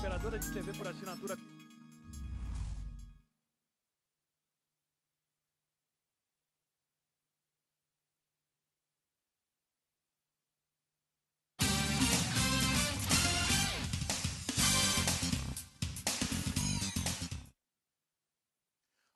operadora de TV por assinatura.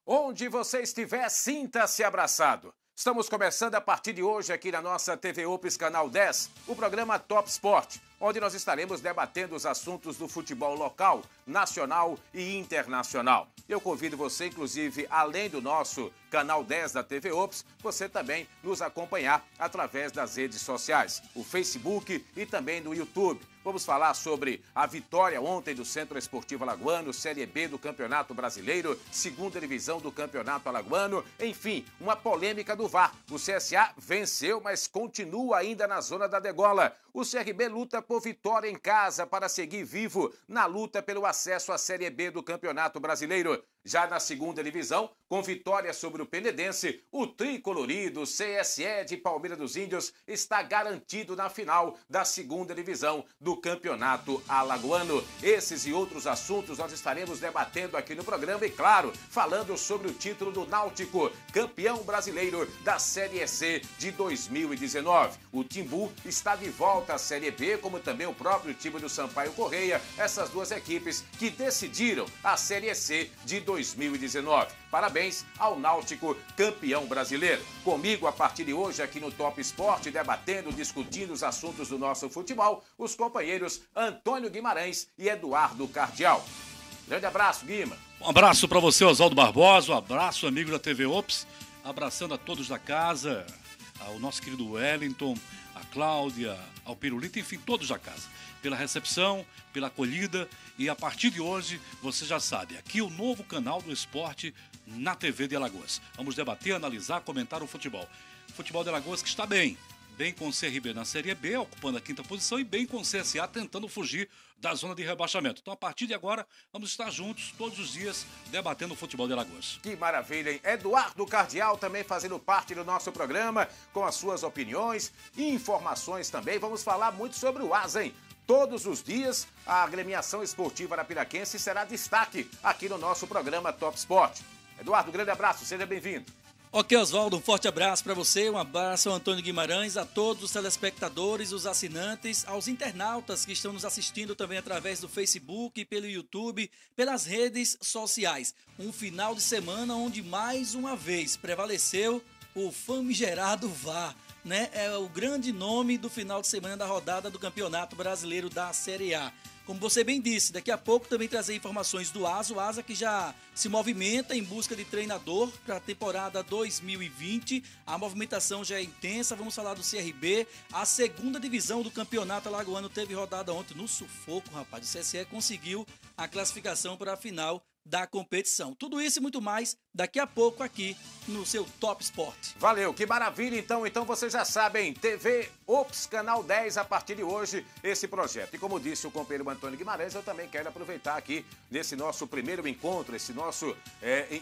Onde você estiver, sinta-se abraçado. Estamos começando a partir de hoje aqui na nossa TV Ops Canal 10, o programa Top Sport, onde nós estaremos debatendo os assuntos do futebol local, nacional e internacional. Eu convido você, inclusive, além do nosso Canal 10 da TV Ops, você também nos acompanhar através das redes sociais, o Facebook e também no YouTube. Vamos falar sobre a vitória ontem do Centro Esportivo Alagoano, Série B do Campeonato Brasileiro, segunda divisão do Campeonato Alagoano, enfim, uma polêmica do VAR. O CSA venceu, mas continua ainda na zona da degola. O CRB luta por vitória em casa para seguir vivo na luta pelo acesso à Série B do Campeonato Brasileiro. Já na segunda divisão, com vitória sobre o Penedense, o tricolorido CSE de Palmeira dos Índios está garantido na final da segunda divisão do Campeonato Alagoano. Esses e outros assuntos nós estaremos debatendo aqui no programa e, claro, falando sobre o título do Náutico, campeão brasileiro da Série C de 2019. O Timbu está de volta à Série B, como também o próprio time do Sampaio Correia, essas duas equipes que decidiram a Série C de 2019. Parabéns ao Náutico, campeão brasileiro. Comigo, a partir de hoje, aqui no Top Sport, debatendo, discutindo os assuntos do nosso futebol, os companheiros Antônio Guimarães e Eduardo Cardial. Grande abraço, Guima. Um abraço para você, Oswaldo Barbosa, um abraço, amigo da TV Ops, abraçando a todos da casa, ao nosso querido Wellington, a Cláudia, ao Pirulito, enfim, todos da casa, pela recepção, pela acolhida. E a partir de hoje, você já sabe, aqui o novo canal do esporte na TV de Alagoas. Vamos debater, analisar, comentar o futebol. Futebol de Alagoas que está bem com o CRB na Série B, ocupando a 5ª posição, e bem com o CSA tentando fugir da zona de rebaixamento. Então, a partir de agora, vamos estar juntos todos os dias debatendo o futebol de Alagoas. Que maravilha, hein? Eduardo Cardial também fazendo parte do nosso programa, com as suas opiniões e informações também. Vamos falar muito sobre o Asa, hein? Todos os dias, a agremiação esportiva arapiraquense será destaque aqui no nosso programa Top Sport. Eduardo, um grande abraço, seja bem-vindo. Ok, Oswaldo, um forte abraço para você, um abraço ao Antônio Guimarães, a todos os telespectadores, os assinantes, aos internautas que estão nos assistindo também através do Facebook, pelo YouTube, pelas redes sociais. Um final de semana onde mais uma vez prevaleceu o famigerado VAR, né? É o grande nome do final de semana da rodada do Campeonato Brasileiro da Série A. Como você bem disse, daqui a pouco também trazer informações do Asa, o Asa que já se movimenta em busca de treinador para a temporada 2020. A movimentação já é intensa, vamos falar do CRB. A segunda divisão do Campeonato Alagoano teve rodada ontem no sufoco, rapaz. O CSE conseguiu a classificação para a final da competição. Tudo isso e muito mais daqui a pouco aqui no seu Top Sport. Valeu, que maravilha. Então vocês já sabem, TV Ops Canal 10 a partir de hoje, esse projeto. E como disse o companheiro Antônio Guimarães, eu também quero aproveitar aqui nesse nosso primeiro encontro, esse nosso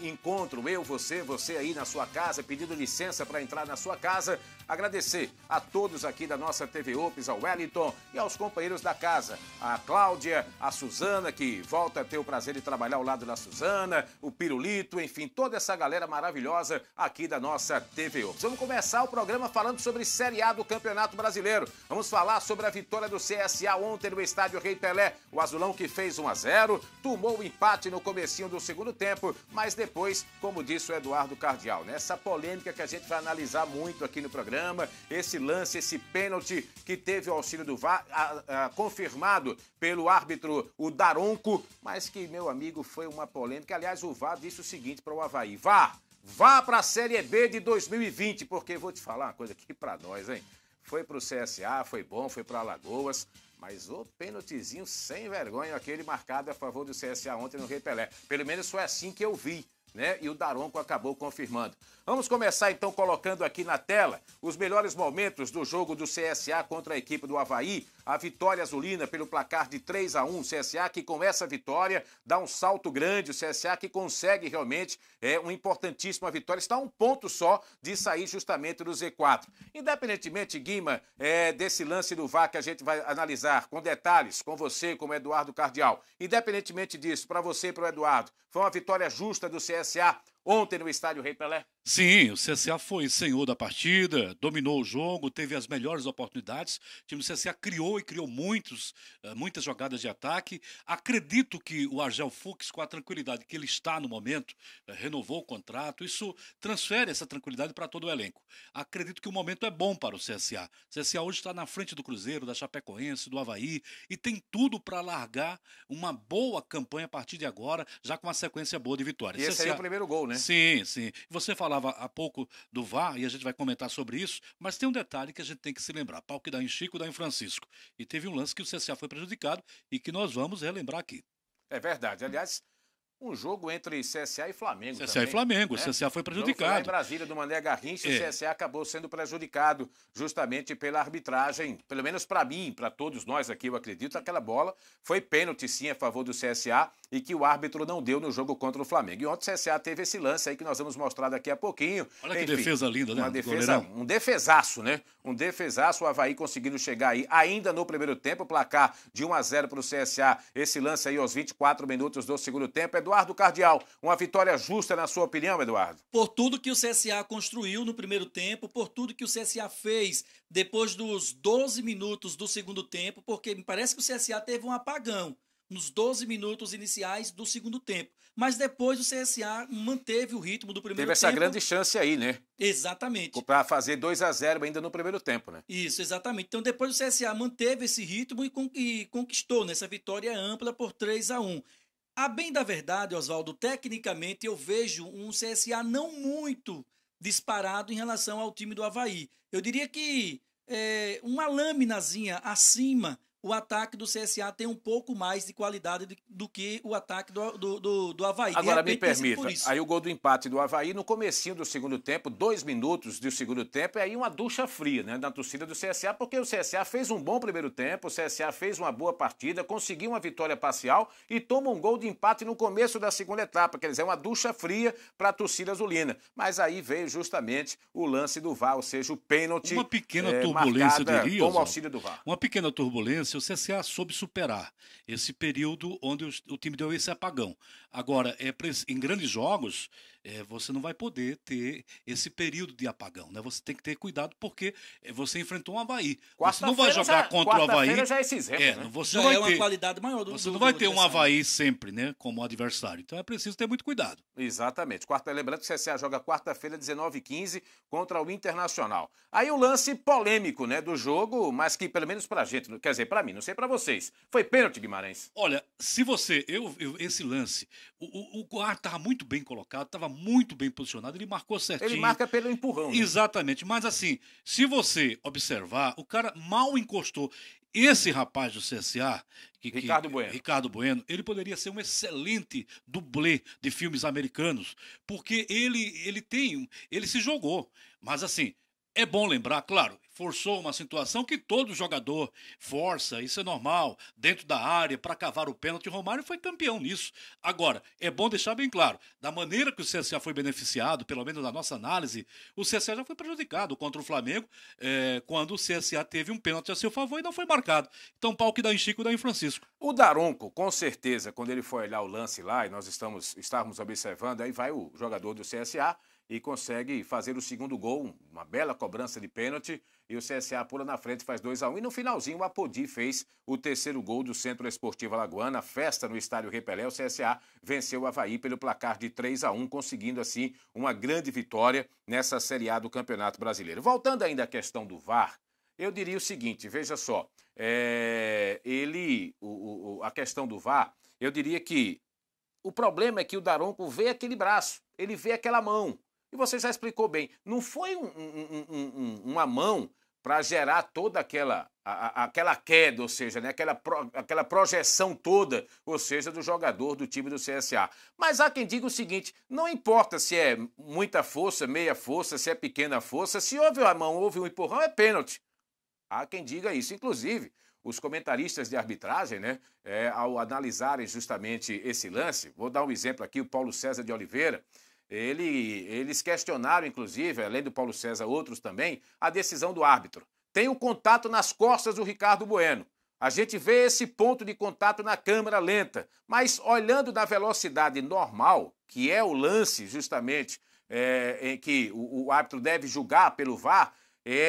encontro, eu, você aí na sua casa, pedindo licença para entrar na sua casa, agradecer a todos aqui da nossa TV Ops, ao Wellington e aos companheiros da casa, a Cláudia, a Suzana, que volta a ter o prazer de trabalhar ao lado da Suzana, o Pirulito, enfim, toda essa galera maravilhosa aqui da nossa TV Ops. Vamos começar o programa falando sobre Série A do Campeonato Brasileiro. Vamos falar sobre a vitória do CSA ontem no estádio Rei Pelé. O azulão que fez 1-0, tomou o empate no comecinho do segundo tempo, mas depois, como disse o Eduardo Cardial, né? Essa polêmica que a gente vai analisar muito aqui no programa, esse lance, esse pênalti que teve o auxílio do VAR, confirmado pelo árbitro, o Daronco, mas que, meu amigo, foi uma polêmica. Aliás, o VAR disse o seguinte para o Avaí: vá para a Série B de 2020, porque vou te falar uma coisa aqui para nós, hein? Foi para o CSA, foi bom, foi para Alagoas, mas o pênaltizinho sem vergonha, aquele marcado a favor do CSA ontem no Rei Pelé. Pelo menos foi assim que eu vi, né? E o Daronco acabou confirmando. Vamos começar então colocando aqui na tela os melhores momentos do jogo do CSA contra a equipe do Avaí, a vitória azulina pelo placar de 3-1. O CSA que com essa vitória dá um salto grande, o CSA que consegue realmente uma importantíssima vitória, está a um ponto só de sair justamente do Z4. Independentemente, Guima, desse lance do VAR que a gente vai analisar com detalhes, com você, como Eduardo Cardial, independentemente disso, para você e para o Eduardo, foi uma vitória justa do CSA ontem no estádio Rei Pelé? Sim, o CSA foi senhor da partida, dominou o jogo, teve as melhores oportunidades. O time do CSA criou muitas jogadas de ataque. Acredito que o Argel Fuchs, com a tranquilidade que ele está no momento, renovou o contrato. Isso transfere essa tranquilidade para todo o elenco. Acredito que o momento é bom para o CSA. O CSA hoje está na frente do Cruzeiro, da Chapecoense, do Avaí e tem tudo para largar uma boa campanha a partir de agora, já com uma sequência boa de vitórias. E esse aí é o primeiro gol, né? Sim, sim. Você falava há pouco do VAR, e a gente vai comentar sobre isso, mas tem um detalhe que a gente tem que se lembrar. Pau que dá em Chico, dá em Francisco. E teve um lance que o CSA foi prejudicado e que nós vamos relembrar aqui. É verdade. Aliás, um jogo entre CSA e Flamengo CSA também, e Flamengo, né? o CSA foi Foi prejudicado. lá em Brasília, do Mané Garrincha, o CSA acabou sendo prejudicado justamente pela arbitragem, pelo menos para mim, para todos nós aqui, eu acredito, aquela bola foi pênalti sim a favor do CSA e que o árbitro não deu no jogo contra o Flamengo. E ontem o CSA teve esse lance aí que nós vamos mostrar daqui a pouquinho. Olha que defesa linda, né? Uma defesa, um defesaço, né? Um defesaço, o Avaí conseguindo chegar aí ainda no primeiro tempo, placar de 1-0 para o CSA, esse lance aí aos 24 minutos do segundo tempo. Eduardo Cardial, uma vitória justa na sua opinião, Eduardo? Por tudo que o CSA construiu no primeiro tempo, por tudo que o CSA fez depois dos 12 minutos do segundo tempo, porque me parece que o CSA teve um apagão nos 12 minutos iniciais do segundo tempo. Mas depois o CSA manteve o ritmo do primeiro tempo. Teve essa grande chance aí, né? Exatamente. Para fazer 2-0 ainda no primeiro tempo, né? Isso, exatamente. Então depois o CSA manteve esse ritmo e conquistou nessa vitória ampla por 3-1. A bem da verdade, Oswaldo, tecnicamente eu vejo um CSA não muito disparado em relação ao time do Avaí. Eu diria que uma laminazinha acima, o ataque do CSA tem um pouco mais de qualidade do que o ataque do Avaí. Agora, me permita, aí o gol do empate do Avaí no comecinho do segundo tempo, 2 minutos do segundo tempo, é aí uma ducha fria, né, na torcida do CSA, porque o CSA fez um bom primeiro tempo, o CSA fez uma boa partida, conseguiu uma vitória parcial e toma um gol de empate no começo da segunda etapa, quer dizer, uma ducha fria para a torcida azulina. Mas aí veio justamente o lance do VAR, ou seja, o pênalti. Uma pequena turbulência, eu diria, com o auxílio do VAR. Uma pequena turbulência, o CSA soube superar esse período onde o time deu esse apagão. Agora, em grandes jogos, você não vai poder ter esse período de apagão, né? Você tem que ter cuidado porque você enfrentou um Avaí. Você não vai jogar contra o Avaí. Já é esse exemplo, né? Você vai uma ter qualidade maior você não vai ter um Avaí sempre, né, como adversário. Então é preciso ter muito cuidado. Exatamente. Lembrando que o CSA joga quarta-feira, 19h15, contra o Internacional. Aí o lance polêmico, né, do jogo, mas que pelo menos pra gente, quer dizer, pra mim, não sei pra vocês, foi pênalti, Guimarães? Olha, se você, esse lance, o guarda estava muito bem colocado, estava muito bem posicionado, ele marcou certinho. Ele marca pelo empurrão, né? Exatamente, mas assim, se você observar, o cara mal encostou. Esse rapaz do CSA, Ricardo Bueno, ele poderia ser um excelente dublê de filmes americanos, porque ele se jogou. Mas assim, é bom lembrar, claro, forçou uma situação que todo jogador força, isso é normal, dentro da área, para cavar o pênalti. O Romário foi campeão nisso. Agora, é bom deixar bem claro, da maneira que o CSA foi beneficiado, pelo menos na nossa análise, o CSA já foi prejudicado contra o Flamengo, quando o CSA teve um pênalti a seu favor e não foi marcado. Então, pau que dá em Chico, dá em Francisco. O Daronco, com certeza, quando ele foi olhar o lance lá, e nós estávamos observando, aí vai o jogador do CSA, e consegue fazer o segundo gol, uma bela cobrança de pênalti, e o CSA pula na frente, faz 2-1, e no finalzinho o Apodi fez o terceiro gol do Centro Esportivo Alagoana, festa no estádio Rei Pelé, o CSA venceu o Avaí pelo placar de 3-1, conseguindo assim uma grande vitória nessa Série A do Campeonato Brasileiro. Voltando ainda à questão do VAR, eu diria o seguinte, veja só, a questão do VAR, eu diria que o problema é que o Daronco vê aquele braço, ele vê aquela mão. E você já explicou bem, não foi uma mão para gerar toda aquela queda, ou seja, né, aquela projeção toda, ou seja, do jogador do time do CSA. Mas há quem diga o seguinte, não importa se é muita força, meia força, se é pequena força, se houve a mão, houve um empurrão, é pênalti. Há quem diga isso. Inclusive, os comentaristas de arbitragem, né, ao analisarem justamente esse lance, vou dar um exemplo aqui, o Paulo César de Oliveira, eles questionaram, inclusive, além do Paulo César, outros também, a decisão do árbitro. Tem o contato nas costas do Ricardo Bueno. A gente vê esse ponto de contato na câmera lenta, mas olhando na velocidade normal, que é o lance justamente em que o árbitro deve julgar pelo VAR,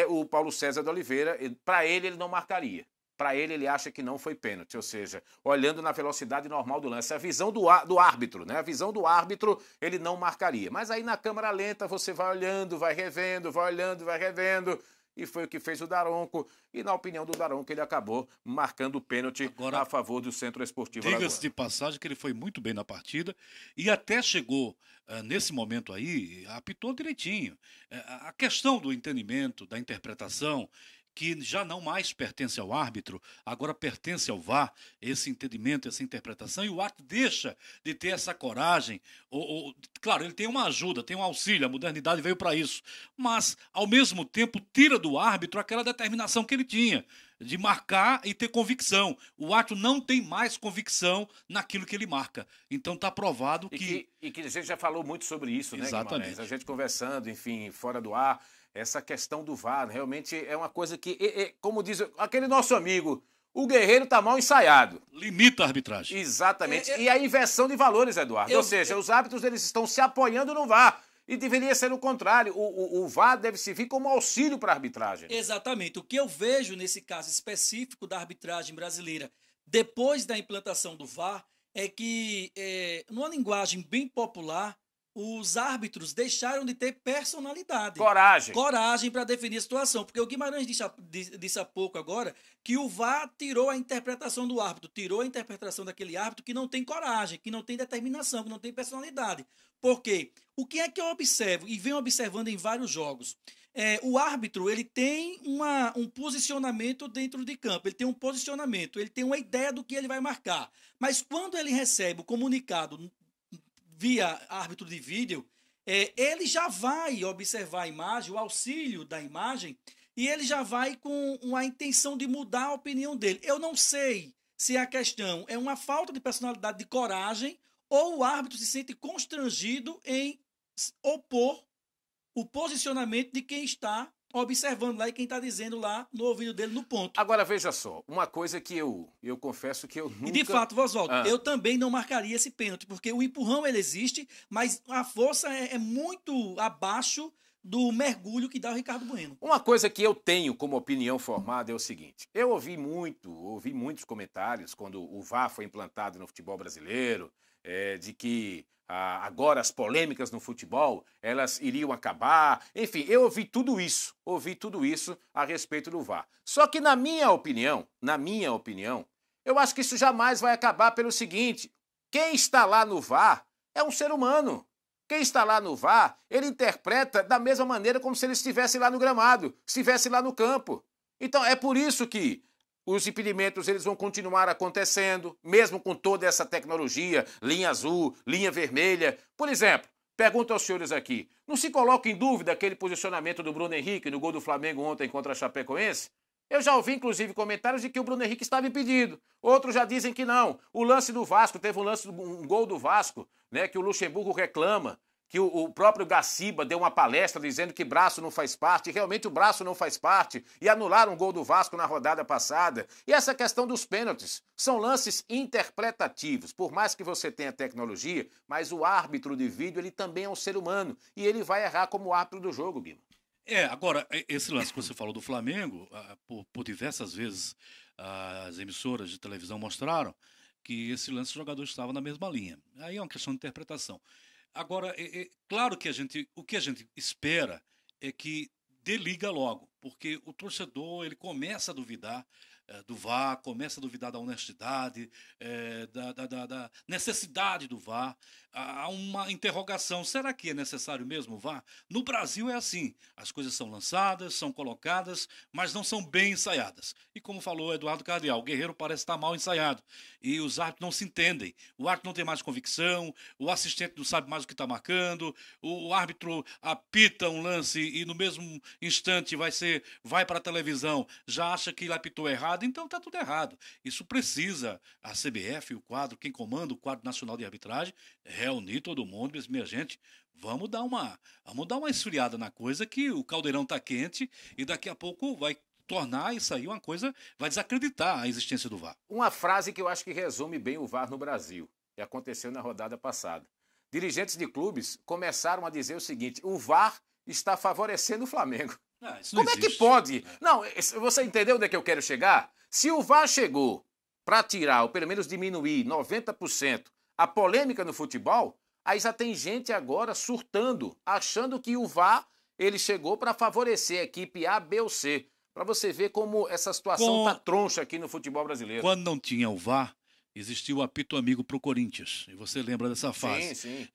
o Paulo César de Oliveira, para ele não marcaria. Para ele acha que não foi pênalti, ou seja, olhando na velocidade normal do lance. A visão do árbitro, né? A visão do árbitro, ele não marcaria. Mas aí na câmera lenta você vai olhando, vai revendo, vai olhando, vai revendo. E foi o que fez o Daronco. E na opinião do Daronco, ele acabou marcando o pênalti a favor do Centro Esportivo Alagoano. Diga-se de passagem que ele foi muito bem na partida e até chegou, nesse momento aí, apitou direitinho. A questão do entendimento, da interpretação, que já não mais pertence ao árbitro, agora pertence ao VAR, esse entendimento, essa interpretação, e o árbitro deixa de ter essa coragem. Claro, ele tem uma ajuda, tem um auxílio, a modernidade veio para isso, mas, ao mesmo tempo, tira do árbitro aquela determinação que ele tinha, de marcar e ter convicção. O árbitro não tem mais convicção naquilo que ele marca. Então está provado que... E que a gente já falou muito sobre isso, né, Exatamente. Guimarães? A gente conversando, enfim, fora do ar... Essa questão do VAR realmente é uma coisa que, como diz aquele nosso amigo, o guerreiro está mal ensaiado. Limita a arbitragem. Exatamente. E a inversão de valores, Eduardo. Ou seja, os árbitros eles estão se apoiando no VAR. E deveria ser o contrário. O VAR deve servir como auxílio para a arbitragem. Exatamente. O que eu vejo nesse caso específico da arbitragem brasileira, depois da implantação do VAR, é que, numa linguagem bem popular, os árbitros deixaram de ter personalidade. Coragem para definir a situação. Porque o Guimarães disse há pouco agora que o VAR tirou a interpretação do árbitro, tirou a interpretação daquele árbitro que não tem coragem, que não tem determinação, que não tem personalidade. Por quê? O que é que eu observo e venho observando em vários jogos? O árbitro ele tem um posicionamento dentro de campo, ele tem um posicionamento, ele tem uma ideia do que ele vai marcar. Mas quando ele recebe o comunicado via árbitro de vídeo, ele já vai observar a imagem, o auxílio da imagem, e ele já vai com a intenção de mudar a opinião dele. Eu não sei se a questão é uma falta de personalidade, de coragem, ou o árbitro se sente constrangido em opor o posicionamento de quem está observando lá e quem está dizendo lá no ouvido dele no ponto. Agora, veja só, uma coisa que eu confesso que eu nunca... E de fato, Oswaldo, eu também não marcaria esse pênalti, porque o empurrão ele existe, mas a força é muito abaixo do mergulho que dá o Ricardo Bueno. Uma coisa que eu tenho como opinião formada é o seguinte, eu ouvi muitos comentários quando o VAR foi implantado no futebol brasileiro, de que agora as polêmicas no futebol, elas iriam acabar. Enfim, eu ouvi tudo isso a respeito do VAR. Só que na minha opinião, eu acho que isso jamais vai acabar pelo seguinte, quem está lá no VAR é um ser humano. Quem está lá no VAR, ele interpreta da mesma maneira como se ele estivesse lá no gramado, estivesse lá no campo. Então é por isso que os impedimentos eles vão continuar acontecendo, mesmo com toda essa tecnologia, linha azul, linha vermelha. Por exemplo, pergunto aos senhores aqui, não se coloca em dúvida aquele posicionamento do Bruno Henrique no gol do Flamengo ontem contra a Chapecoense? Eu já ouvi, inclusive, comentários de que o Bruno Henrique estava impedido. Outros já dizem que não. O lance do Vasco, teve um gol do Vasco, né, que o Luxemburgo reclama, que o próprio Gaciba deu uma palestra dizendo que braço não faz parte, e realmente o braço não faz parte, e anularam um gol do Vasco na rodada passada. E essa questão dos pênaltis, são lances interpretativos, por mais que você tenha tecnologia, mas o árbitro de vídeo, ele também é um ser humano, e ele vai errar como árbitro do jogo, Guima. Agora, esse lance que você falou do Flamengo, por diversas vezes as emissoras de televisão mostraram que esse lance o jogador estava na mesma linha. Aí é uma questão de interpretação. Agora, claro que o que a gente espera é que desliga logo, porque o torcedor ele começa a duvidar do VAR, começa a duvidar da honestidade, da necessidade do VAR. Há uma interrogação, será que é necessário mesmo o VAR? No Brasil é assim, as coisas são lançadas, são colocadas, mas não são bem ensaiadas. E como falou Eduardo Cardeal, o Guerreiro parece estar mal ensaiado, e os árbitros não se entendem. O árbitro não tem mais convicção, o assistente não sabe mais o que está marcando, o árbitro apita um lance e no mesmo instante vai para a televisão, já acha que ele apitou errado, errado, então está tudo errado. Isso precisa, a CBF, o quadro, quem comanda o quadro nacional de arbitragem, reunir todo mundo e dizer, minha gente, vamos dar uma esfriada na coisa, que o caldeirão está quente e daqui a pouco vai tornar isso aí uma coisa, vai desacreditar a existência do VAR. Uma frase que eu acho que resume bem o VAR no Brasil, que aconteceu na rodada passada. Dirigentes de clubes começaram a dizer o seguinte: o VAR está favorecendo o Flamengo. Como é que pode? Não, você entendeu onde é que eu quero chegar? Se o VAR chegou para tirar, ou pelo menos diminuir 90% a polêmica no futebol, aí já tem gente agora surtando, achando que o VAR ele chegou para favorecer a equipe A, B ou C. Para você ver como essa situação tá troncha aqui no futebol brasileiro. Quando não tinha o VAR, existia o apito amigo pro Corinthians. E você lembra dessa fase? Sim.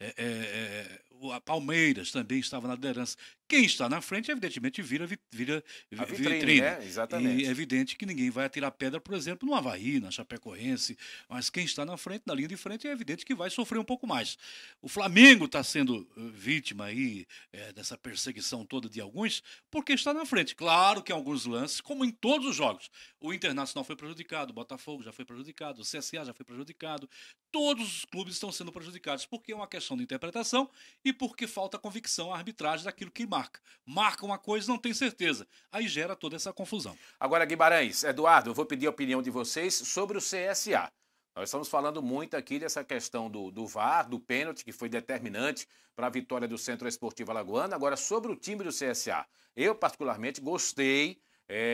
O Palmeiras também estava na liderança. Quem está na frente, evidentemente, vira vitrine. Né? Exatamente. E é evidente que ninguém vai atirar pedra, por exemplo, no Avaí, na Chapecoense. Mas quem está na frente, na linha de frente, é evidente que vai sofrer um pouco mais. O Flamengo está sendo vítima aí dessa perseguição toda de alguns, porque está na frente. Claro que em alguns lances, como em todos os jogos, o Internacional foi prejudicado, o Botafogo já foi prejudicado, o CSA já foi prejudicado. Todos os clubes estão sendo prejudicados, porque é uma questão de interpretação e porque falta convicção à arbitragem daquilo que marca. Marca uma coisa e não tem certeza. Aí gera toda essa confusão. Agora, Guimarães, Eduardo, eu vou pedir a opinião de vocês sobre o CSA. Nós estamos falando muito aqui dessa questão do VAR, do pênalti, que foi determinante para a vitória do Centro Esportivo Alagoano. Agora, sobre o time do CSA. Eu, particularmente, gostei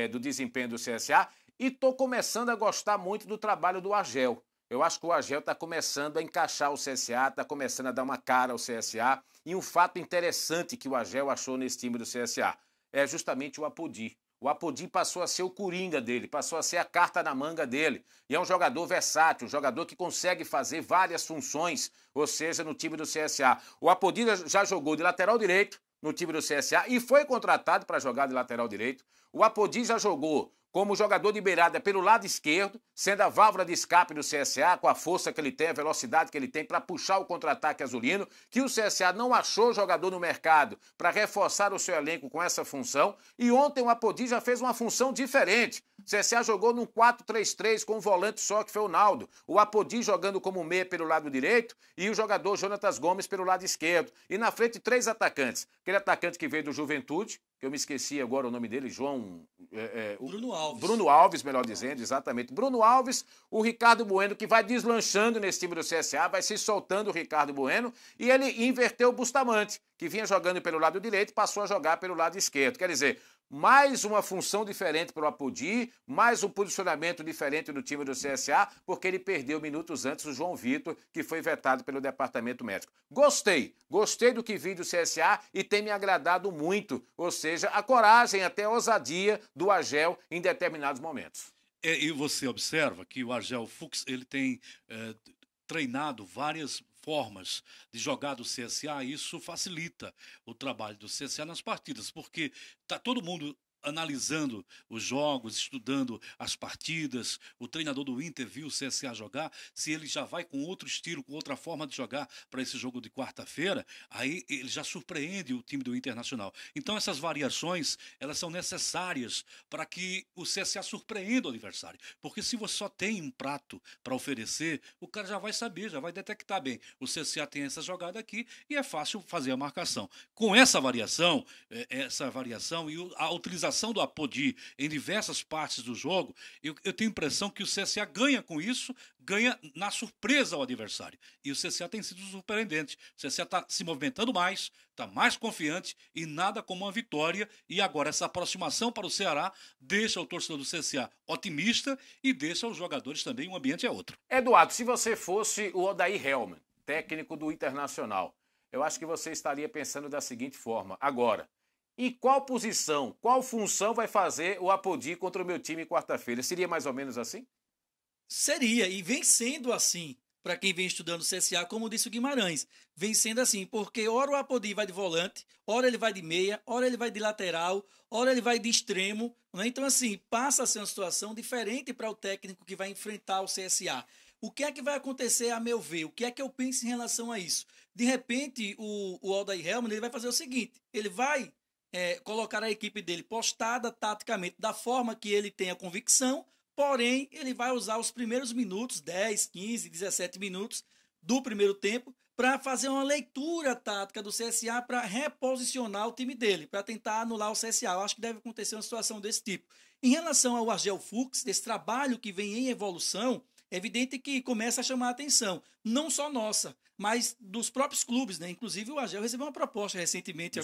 do desempenho do CSA e estou começando a gostar muito do trabalho do Argel. Eu acho que o Argel está começando a encaixar o CSA, está começando a dar uma cara ao CSA. E um fato interessante que o Argel achou nesse time do CSA é justamente o Apodi. O Apodi passou a ser o coringa dele, passou a ser a carta na manga dele. E é um jogador versátil, um jogador que consegue fazer várias funções, ou seja, no time do CSA. O Apodi já jogou de lateral direito no time do CSA e foi contratado para jogar de lateral direito. O Apodi já jogou como jogador de beirada pelo lado esquerdo, sendo a válvula de escape do CSA, com a força que ele tem, a velocidade que ele tem para puxar o contra-ataque azulino, que o CSA não achou jogador no mercado para reforçar o seu elenco com essa função. E ontem o Apodi já fez uma função diferente. O CSA jogou num 4-3-3 com um volante só, que foi o Naldo. O Apodi jogando como meia pelo lado direito e o jogador Jonatas Gomes pelo lado esquerdo. E na frente, 3 atacantes. Aquele atacante que veio do Juventude, que eu me esqueci agora o nome dele, Bruno Alves. Bruno Alves, melhor dizendo, exatamente. Bruno Alves, o Ricardo Bueno, que vai deslanchando nesse time do CSA, vai se soltando o Ricardo Bueno, e ele inverteu o Bustamante, que vinha jogando pelo lado direito, passou a jogar pelo lado esquerdo. Quer dizer, mais uma função diferente para o Apodi, mais um posicionamento diferente do time do CSA, porque ele perdeu minutos antes o João Vitor, que foi vetado pelo departamento médico. Gostei do que vi do CSA e tem me agradado muito, ou seja, a coragem, até a ousadia do Argel em determinados momentos. E você observa que o Argel Fuchs, ele tem treinado várias formas de jogar do CSA, e isso facilita o trabalho do CSA nas partidas, porque está todo mundo analisando os jogos, estudando as partidas. O treinador do Inter viu o CSA jogar, se ele já vai com outro estilo, com outra forma de jogar para esse jogo de quarta-feira, aí ele já surpreende o time do Internacional. Então essas variações, elas são necessárias para que o CSA surpreenda o adversário, porque se você só tem um prato para oferecer, o cara já vai saber, já vai detectar bem. O CSA tem essa jogada aqui e é fácil fazer a marcação. Com essa variação e a utilização do Apodi em diversas partes do jogo, eu tenho a impressão que o CSA ganha com isso, ganha na surpresa ao adversário. E o CSA tem sido surpreendente. O CSA está se movimentando mais, está mais confiante e nada como uma vitória. E agora essa aproximação para o Ceará deixa o torcedor do CSA otimista e deixa os jogadores também, um ambiente é outro. Eduardo, se você fosse o Odair Hellmann, técnico do Internacional, eu acho que você estaria pensando da seguinte forma: agora, em qual posição, qual função vai fazer o Apodi contra o meu time quarta-feira? Seria mais ou menos assim? Seria, e vem sendo assim, para quem vem estudando o CSA, como disse o Guimarães. Vem sendo assim, porque ora o Apodi vai de volante, ora ele vai de meia, ora ele vai de lateral, ora ele vai de extremo. Né? Então, assim, passa a ser uma situação diferente para o técnico que vai enfrentar o CSA. O que é que vai acontecer, a meu ver? O que é que eu penso em relação a isso? De repente, o Odair Hellmann ele vai fazer o seguinte, ele vai colocar a equipe dele postada taticamente da forma que ele tem a convicção, porém ele vai usar os primeiros minutos, 10, 15, 17 minutos do primeiro tempo, para fazer uma leitura tática do CSA para reposicionar o time dele, para tentar anular o CSA. Eu acho que deve acontecer uma situação desse tipo. Em relação ao Argel Fuchs, desse trabalho que vem em evolução, é evidente que começa a chamar a atenção, não só nossa, mas dos próprios clubes, né? Inclusive o Argel recebeu uma proposta recentemente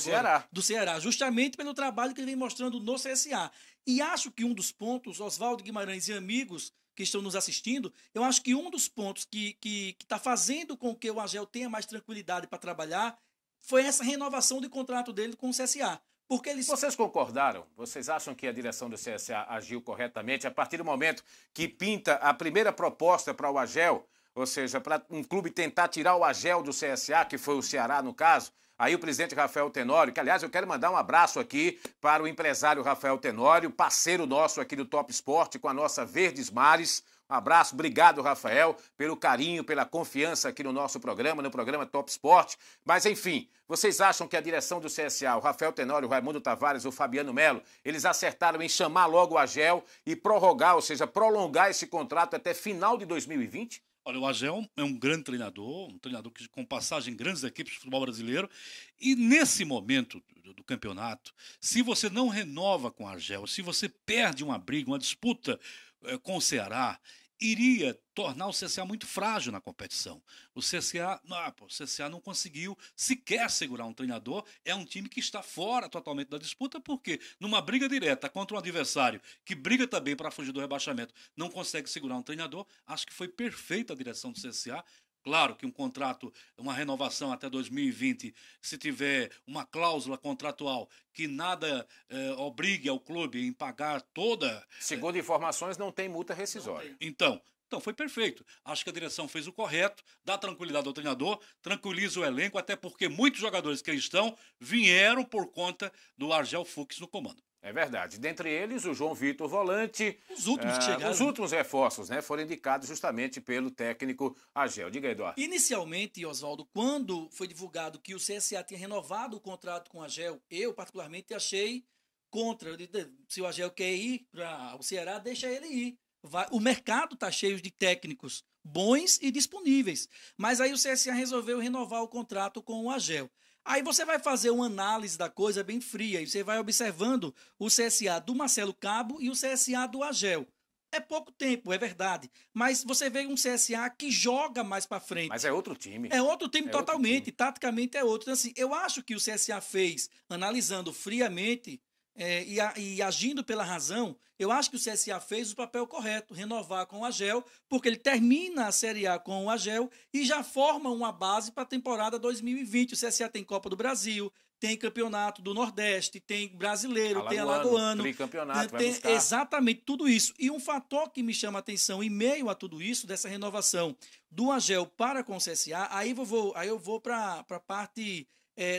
do Ceará, justamente pelo trabalho que ele vem mostrando no CSA. E acho que um dos pontos, Oswaldo Guimarães e amigos que estão nos assistindo, eu acho que um dos pontos que está fazendo com que o Argel tenha mais tranquilidade para trabalhar foi essa renovação de contrato dele com o CSA. Porque eles... Vocês concordaram? Vocês acham que a direção do CSA agiu corretamente a partir do momento que pinta a primeira proposta para o Argel, ou seja, para um clube tentar tirar o Argel do CSA, que foi o Ceará no caso? Aí o presidente Rafael Tenório, que aliás eu quero mandar um abraço aqui para o empresário Rafael Tenório, parceiro nosso aqui do Top Sport com a nossa Verdes Mares. Um abraço, obrigado Rafael, pelo carinho, pela confiança aqui no nosso programa, no programa Top Sport. Mas enfim, vocês acham que a direção do CSA, o Rafael Tenório, o Raimundo Tavares, o Fabiano Melo, eles acertaram em chamar logo o Argel e prorrogar, ou seja, prolongar esse contrato até final de 2020? Olha, o Argel é um grande treinador, que com passagem em grandes equipes do futebol brasileiro. E nesse momento do campeonato, se você não renova com o Argel, se você perde uma briga, uma disputa com o Ceará, iria tornar o CSA muito frágil na competição. O CSA não conseguiu sequer segurar um treinador. É um time que está fora totalmente da disputa, porque numa briga direta contra um adversário que briga também para fugir do rebaixamento, não consegue segurar um treinador. Acho que foi perfeita a direção do CSA. Claro que um contrato, uma renovação até 2020, se tiver uma cláusula contratual que nada obrigue ao clube em pagar toda... Segundo informações, não tem multa rescisória. Então foi perfeito. Acho que a direção fez o correto, dá tranquilidade ao treinador, tranquiliza o elenco, até porque muitos jogadores que estão vieram por conta do Argel Fuchs no comando. É verdade. Dentre eles, o João Vitor Volante. Os últimos que chegaram. Os últimos reforços, né? Foram indicados justamente pelo técnico Argel. Diga aí, Eduardo. Inicialmente, Oswaldo, quando foi divulgado que o CSA tinha renovado o contrato com o Argel, eu particularmente achei contra. Eu disse, se o Argel quer ir para o Ceará, deixa ele ir. O mercado está cheio de técnicos bons e disponíveis. Mas aí o CSA resolveu renovar o contrato com o Argel. Aí você vai fazer uma análise da coisa bem fria e você vai observando o CSA do Marcelo Cabo e o CSA do Argel. É pouco tempo, é verdade, mas você vê um CSA que joga mais para frente. Mas é outro time. É outro time totalmente, outro time. Taticamente é outro. Então, assim, eu acho que o CSA fez, analisando friamente e agindo pela razão, eu acho que o CSA fez o papel correto, renovar com o Argel, porque ele termina a Série A com o Argel e já forma uma base para a temporada 2020. O CSA tem Copa do Brasil, tem Campeonato do Nordeste, tem Brasileiro, tem Alagoano. Tricampeonato, tem exatamente tudo isso. E um fator que me chama a atenção em meio a tudo isso, dessa renovação do Argel para com o CSA, aí eu vou para a parte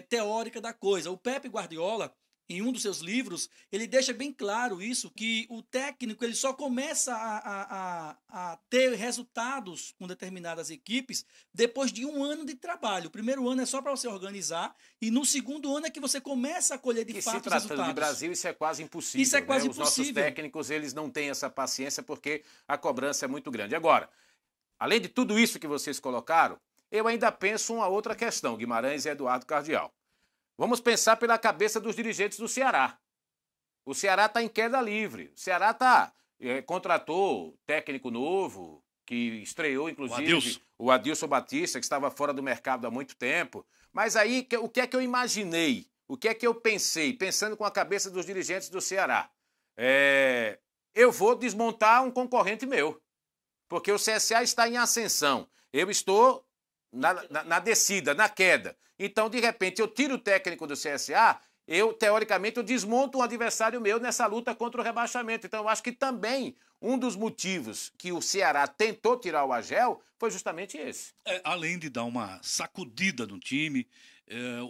teórica da coisa. O Pepe Guardiola, em um dos seus livros, ele deixa bem claro isso, que o técnico ele só começa a ter resultados com determinadas equipes depois de um ano de trabalho. O primeiro ano é só para você organizar e no segundo ano é que você começa a colher de fato os resultados. Se tratando de Brasil, isso é quase impossível. Isso é quase impossível. Os nossos técnicos eles não têm essa paciência porque a cobrança é muito grande. Agora, além de tudo isso que vocês colocaram, eu ainda penso uma outra questão, Guimarães e Eduardo Cardial. Vamos pensar pela cabeça dos dirigentes do Ceará. O Ceará está em queda livre. O Ceará contratou técnico novo, que estreou, inclusive, o Adilson Batista, que estava fora do mercado há muito tempo. Mas aí, o que é que eu imaginei? O que é que eu pensei, pensando com a cabeça dos dirigentes do Ceará? Eu vou desmontar um concorrente meu, porque o CSA está em ascensão. Eu estou na descida, na queda. Então, de repente, eu tiro o técnico do CSA, teoricamente, eu desmonto um adversário meu nessa luta contra o rebaixamento. Então, eu acho que também um dos motivos que o Ceará tentou tirar o Argel foi justamente esse. Além de dar uma sacudida no time,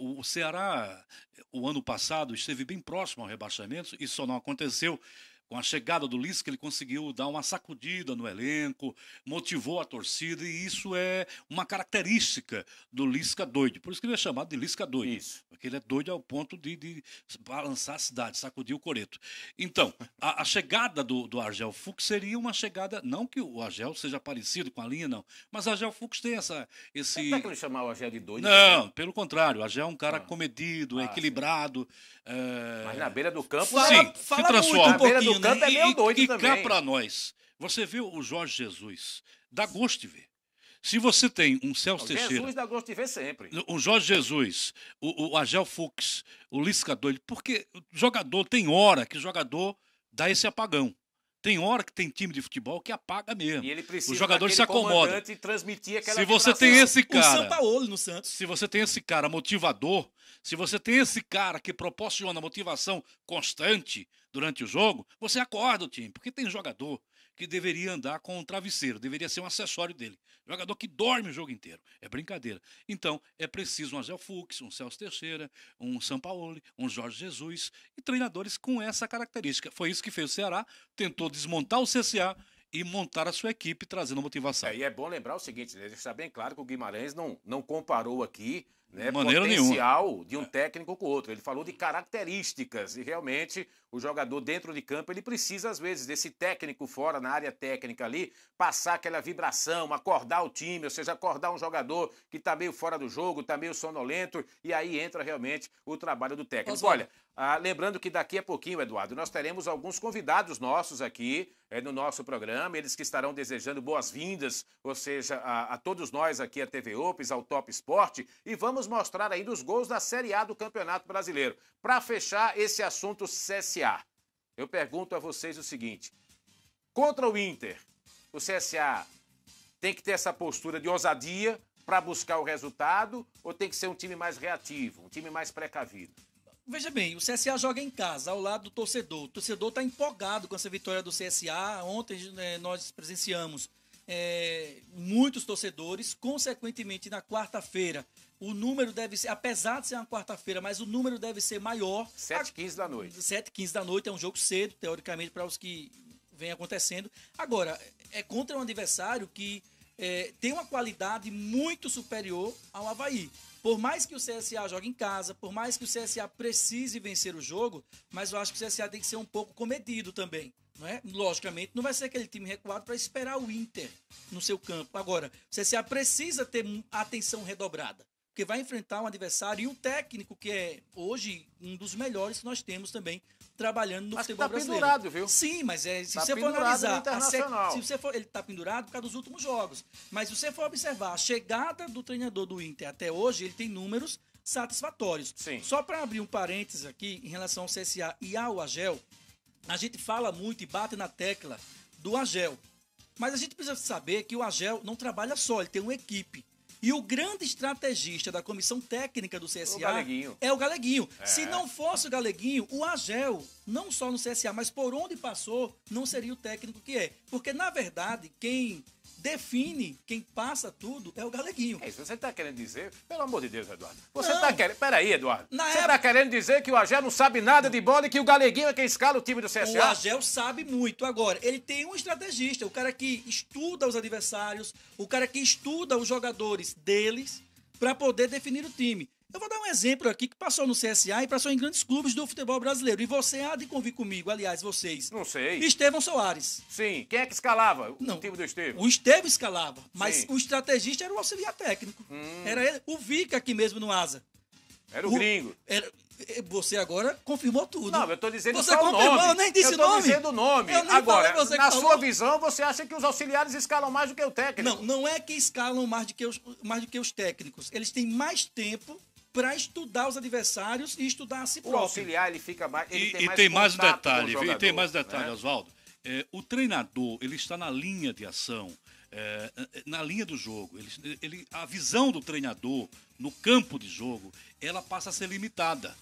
o Ceará, o ano passado, esteve bem próximo ao rebaixamento, isso só não aconteceu Com a chegada do Lisca, ele conseguiu dar uma sacudida no elenco, motivou a torcida, e isso é uma característica do Lisca doido. Por isso que ele é chamado de Lisca doido. Isso. Porque ele é doido ao ponto de balançar a cidade, sacudir o coreto. Então, a chegada do Argel Fuchs seria uma chegada, não que o Argel seja parecido com a linha, não, mas o Argel Fuchs tem esse... Não é que ele chamar o Argel de doido? Não, também? pelo contrário, o Argel é um cara comedido, equilibrado. Mas na beira do campo... Sim, se transforma. Na beira do campo é meio doido E também. cá para nós, você viu o Jorge Jesus, dá gosto de ver. Se você tem um Celso Teixeira... Jesus dá gosto de ver sempre. O Jorge Jesus, o Argel Fuchs, o Lisca doido, porque o jogador, tem hora que o jogador dá esse apagão. Tem hora que tem time de futebol que apaga mesmo. E ele precisa os jogadores se acomodam. Transmitir aquela Se você vibração. tem esse O cara... Sampaoli no Santos. Se você tem esse cara motivador, se você tem esse cara que proporciona motivação constante durante o jogo, você acorda o time. Porque tem jogador que deveria andar com um travesseiro, deveria ser um acessório dele. Jogador que dorme o jogo inteiro. É brincadeira. Então, é preciso um Argel Fuchs, um Celso Teixeira, um Sampaoli, um Jorge Jesus e treinadores com essa característica. Foi isso que fez o Ceará, tentou desmontar o CSA e montar a sua equipe trazendo motivação. E é bom lembrar o seguinte, né? Deixar bem claro que o Guimarães não comparou aqui, né, maneira potencial nenhuma de um técnico com o outro. Ele falou de características e realmente o jogador dentro de campo ele precisa às vezes desse técnico fora na área técnica ali, passar aquela vibração, acordar o time, ou seja, acordar um jogador que está meio fora do jogo, está meio sonolento e aí entra realmente o trabalho do técnico. Olha, lembrando que daqui a pouquinho, Eduardo, nós teremos alguns convidados nossos aqui no nosso programa, eles que estarão desejando boas-vindas, ou seja, a todos nós aqui, a TV Ops, ao Top Sport, e vamos mostrar ainda os gols da Série A do Campeonato Brasileiro. Para fechar esse assunto CSA, eu pergunto a vocês o seguinte, contra o Inter, o CSA tem que ter essa postura de ousadia para buscar o resultado ou tem que ser um time mais reativo, um time mais precavido? Veja bem, o CSA joga em casa, ao lado do torcedor. O torcedor está empolgado com essa vitória do CSA. Ontem nós presenciamos muitos torcedores. Consequentemente, na quarta-feira, o número deve ser, apesar de ser uma quarta-feira, mas o número deve ser maior. 7h15 da noite. 7h15 da noite, é um jogo cedo, teoricamente, para os que vem acontecendo. Agora, é contra um adversário que tem uma qualidade muito superior ao Avaí. Por mais que o CSA jogue em casa, por mais que o CSA precise vencer o jogo, mas eu acho que o CSA tem que ser um pouco comedido também. Não é? Logicamente, não vai ser aquele time recuado para esperar o Inter no seu campo. Agora, o CSA precisa ter atenção redobrada, porque vai enfrentar um adversário e um técnico que é hoje um dos melhores que nós temos também trabalhando no futebol brasileiro. Mas tá pendurado, viu? Sim, mas se tá você for analisar, se você for, ele tá pendurado por causa dos últimos jogos. Mas se você for observar a chegada do treinador do Inter até hoje, ele tem números satisfatórios. Sim. Só para abrir um parênteses aqui em relação ao CSA e ao Argel, a gente fala muito e bate na tecla do Argel. Mas a gente precisa saber que o Argel não trabalha só, ele tem uma equipe. E o grande estrategista da comissão técnica do CSA é o Galeguinho. Se não fosse o Galeguinho, o Argel, não só no CSA, mas por onde passou, não seria o técnico que é. Porque, na verdade, quem define, quem passa tudo, é o Galeguinho. É isso, você está querendo dizer, pelo amor de Deus, Eduardo. Você está querendo. Peraí, Eduardo. Na você está querendo dizer que o Argel não sabe nada de bola e que o Galeguinho é quem escala o time do CSA? O Argel sabe muito. Agora, ele tem um estrategista, o cara que estuda os adversários, o cara que estuda os jogadores deles para poder definir o time. Eu vou dar um exemplo aqui que passou no CSA e passou em grandes clubes do futebol brasileiro. E você há de convir comigo, aliás, vocês. Não sei. Estevão Soares. Sim. Quem é que escalava o Não, time do Estevão? O Estevão escalava, mas Sim. o estrategista era o auxiliar técnico. Era ele. O Vica aqui mesmo no Asa. Era o gringo. Você agora confirmou tudo. Não, eu estou dizendo você só o confirmou, nome. Eu nem disse eu nome. Eu estou dizendo o nome. Eu nem Agora, falei, você na falou. sua visão, você acha que os auxiliares escalam mais do que o técnico? Não é que escalam mais do que os técnicos. Eles têm mais tempo para estudar os adversários e estudar a si próprio. O auxiliar, ele fica mais... Ele tem mais um contato detalhe, com o jogador, tem mais detalhe, né? Oswaldo. O treinador, ele está na linha de ação, na linha do jogo. A visão do treinador no campo de jogo, ela passa a ser limitada.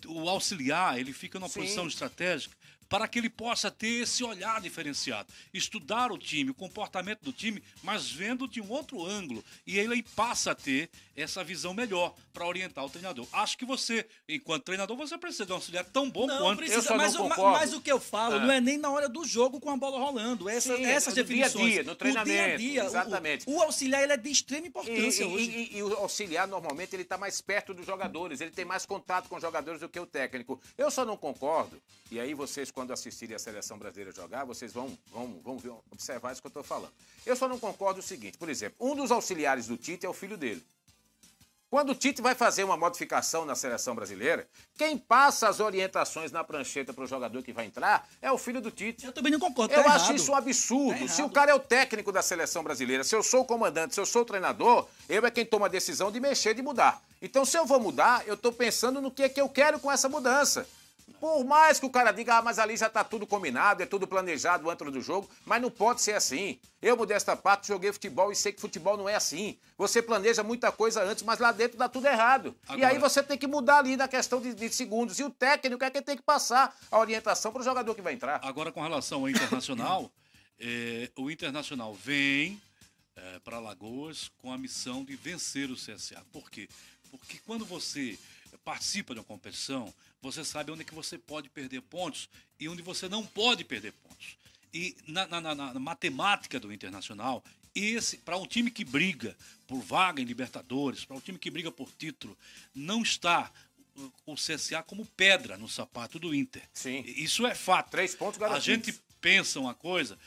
O auxiliar, ele fica numa posição estratégica para que ele possa ter esse olhar diferenciado, estudar o time, o comportamento do time, mas vendo de um outro ângulo. E ele passa a ter essa visão melhor para orientar o treinador. Acho que você, enquanto treinador, você precisa de um auxiliar tão bom quanto... Precisa, eu só não concordo. Mas o que eu falo não é nem na hora do jogo com a bola rolando. Essas definições. Dia a dia, no treinamento. Dia a dia. Exatamente. O auxiliar ele é de extrema importância hoje. E o auxiliar, normalmente, ele está mais perto dos jogadores, ele tem mais contato com os jogadores do que o técnico. Eu só não concordo, e aí vocês, quando assistirem a Seleção Brasileira jogar, vocês vão observar isso que eu estou falando. Eu só não concordo o seguinte, por exemplo, um dos auxiliares do Tite é o filho dele. Quando o Tite vai fazer uma modificação na Seleção Brasileira, quem passa as orientações na prancheta para o jogador que vai entrar é o filho do Tite. Eu também não concordo. Eu acho isso um absurdo. Se o cara é o técnico da Seleção Brasileira, se eu sou o comandante, se eu sou o treinador, eu é quem toma a decisão de mexer, de mudar. Então, se eu vou mudar, eu estou pensando no que eu quero com essa mudança. Por mais que o cara diga, mas ali já está tudo combinado, é tudo planejado antes do jogo, mas não pode ser assim. Eu, modesta parte, joguei futebol e sei que futebol não é assim. Você planeja muita coisa antes, mas lá dentro dá tudo errado. Agora... E aí você tem que mudar ali na questão de segundos. E o técnico é quem tem que passar a orientação para o jogador que vai entrar. Agora, com relação ao Internacional, o Internacional vem para Alagoas com a missão de vencer o CSA. Por quê? Porque quando você participa de uma competição, você sabe onde é que você pode perder pontos e onde você não pode perder pontos. E na matemática do Internacional, para um time que briga por vaga em Libertadores, para um time que briga por título, não está o CSA como pedra no sapato do Inter. Sim. Isso é fato. 3 pontos garantidos. A gente pensa uma coisa,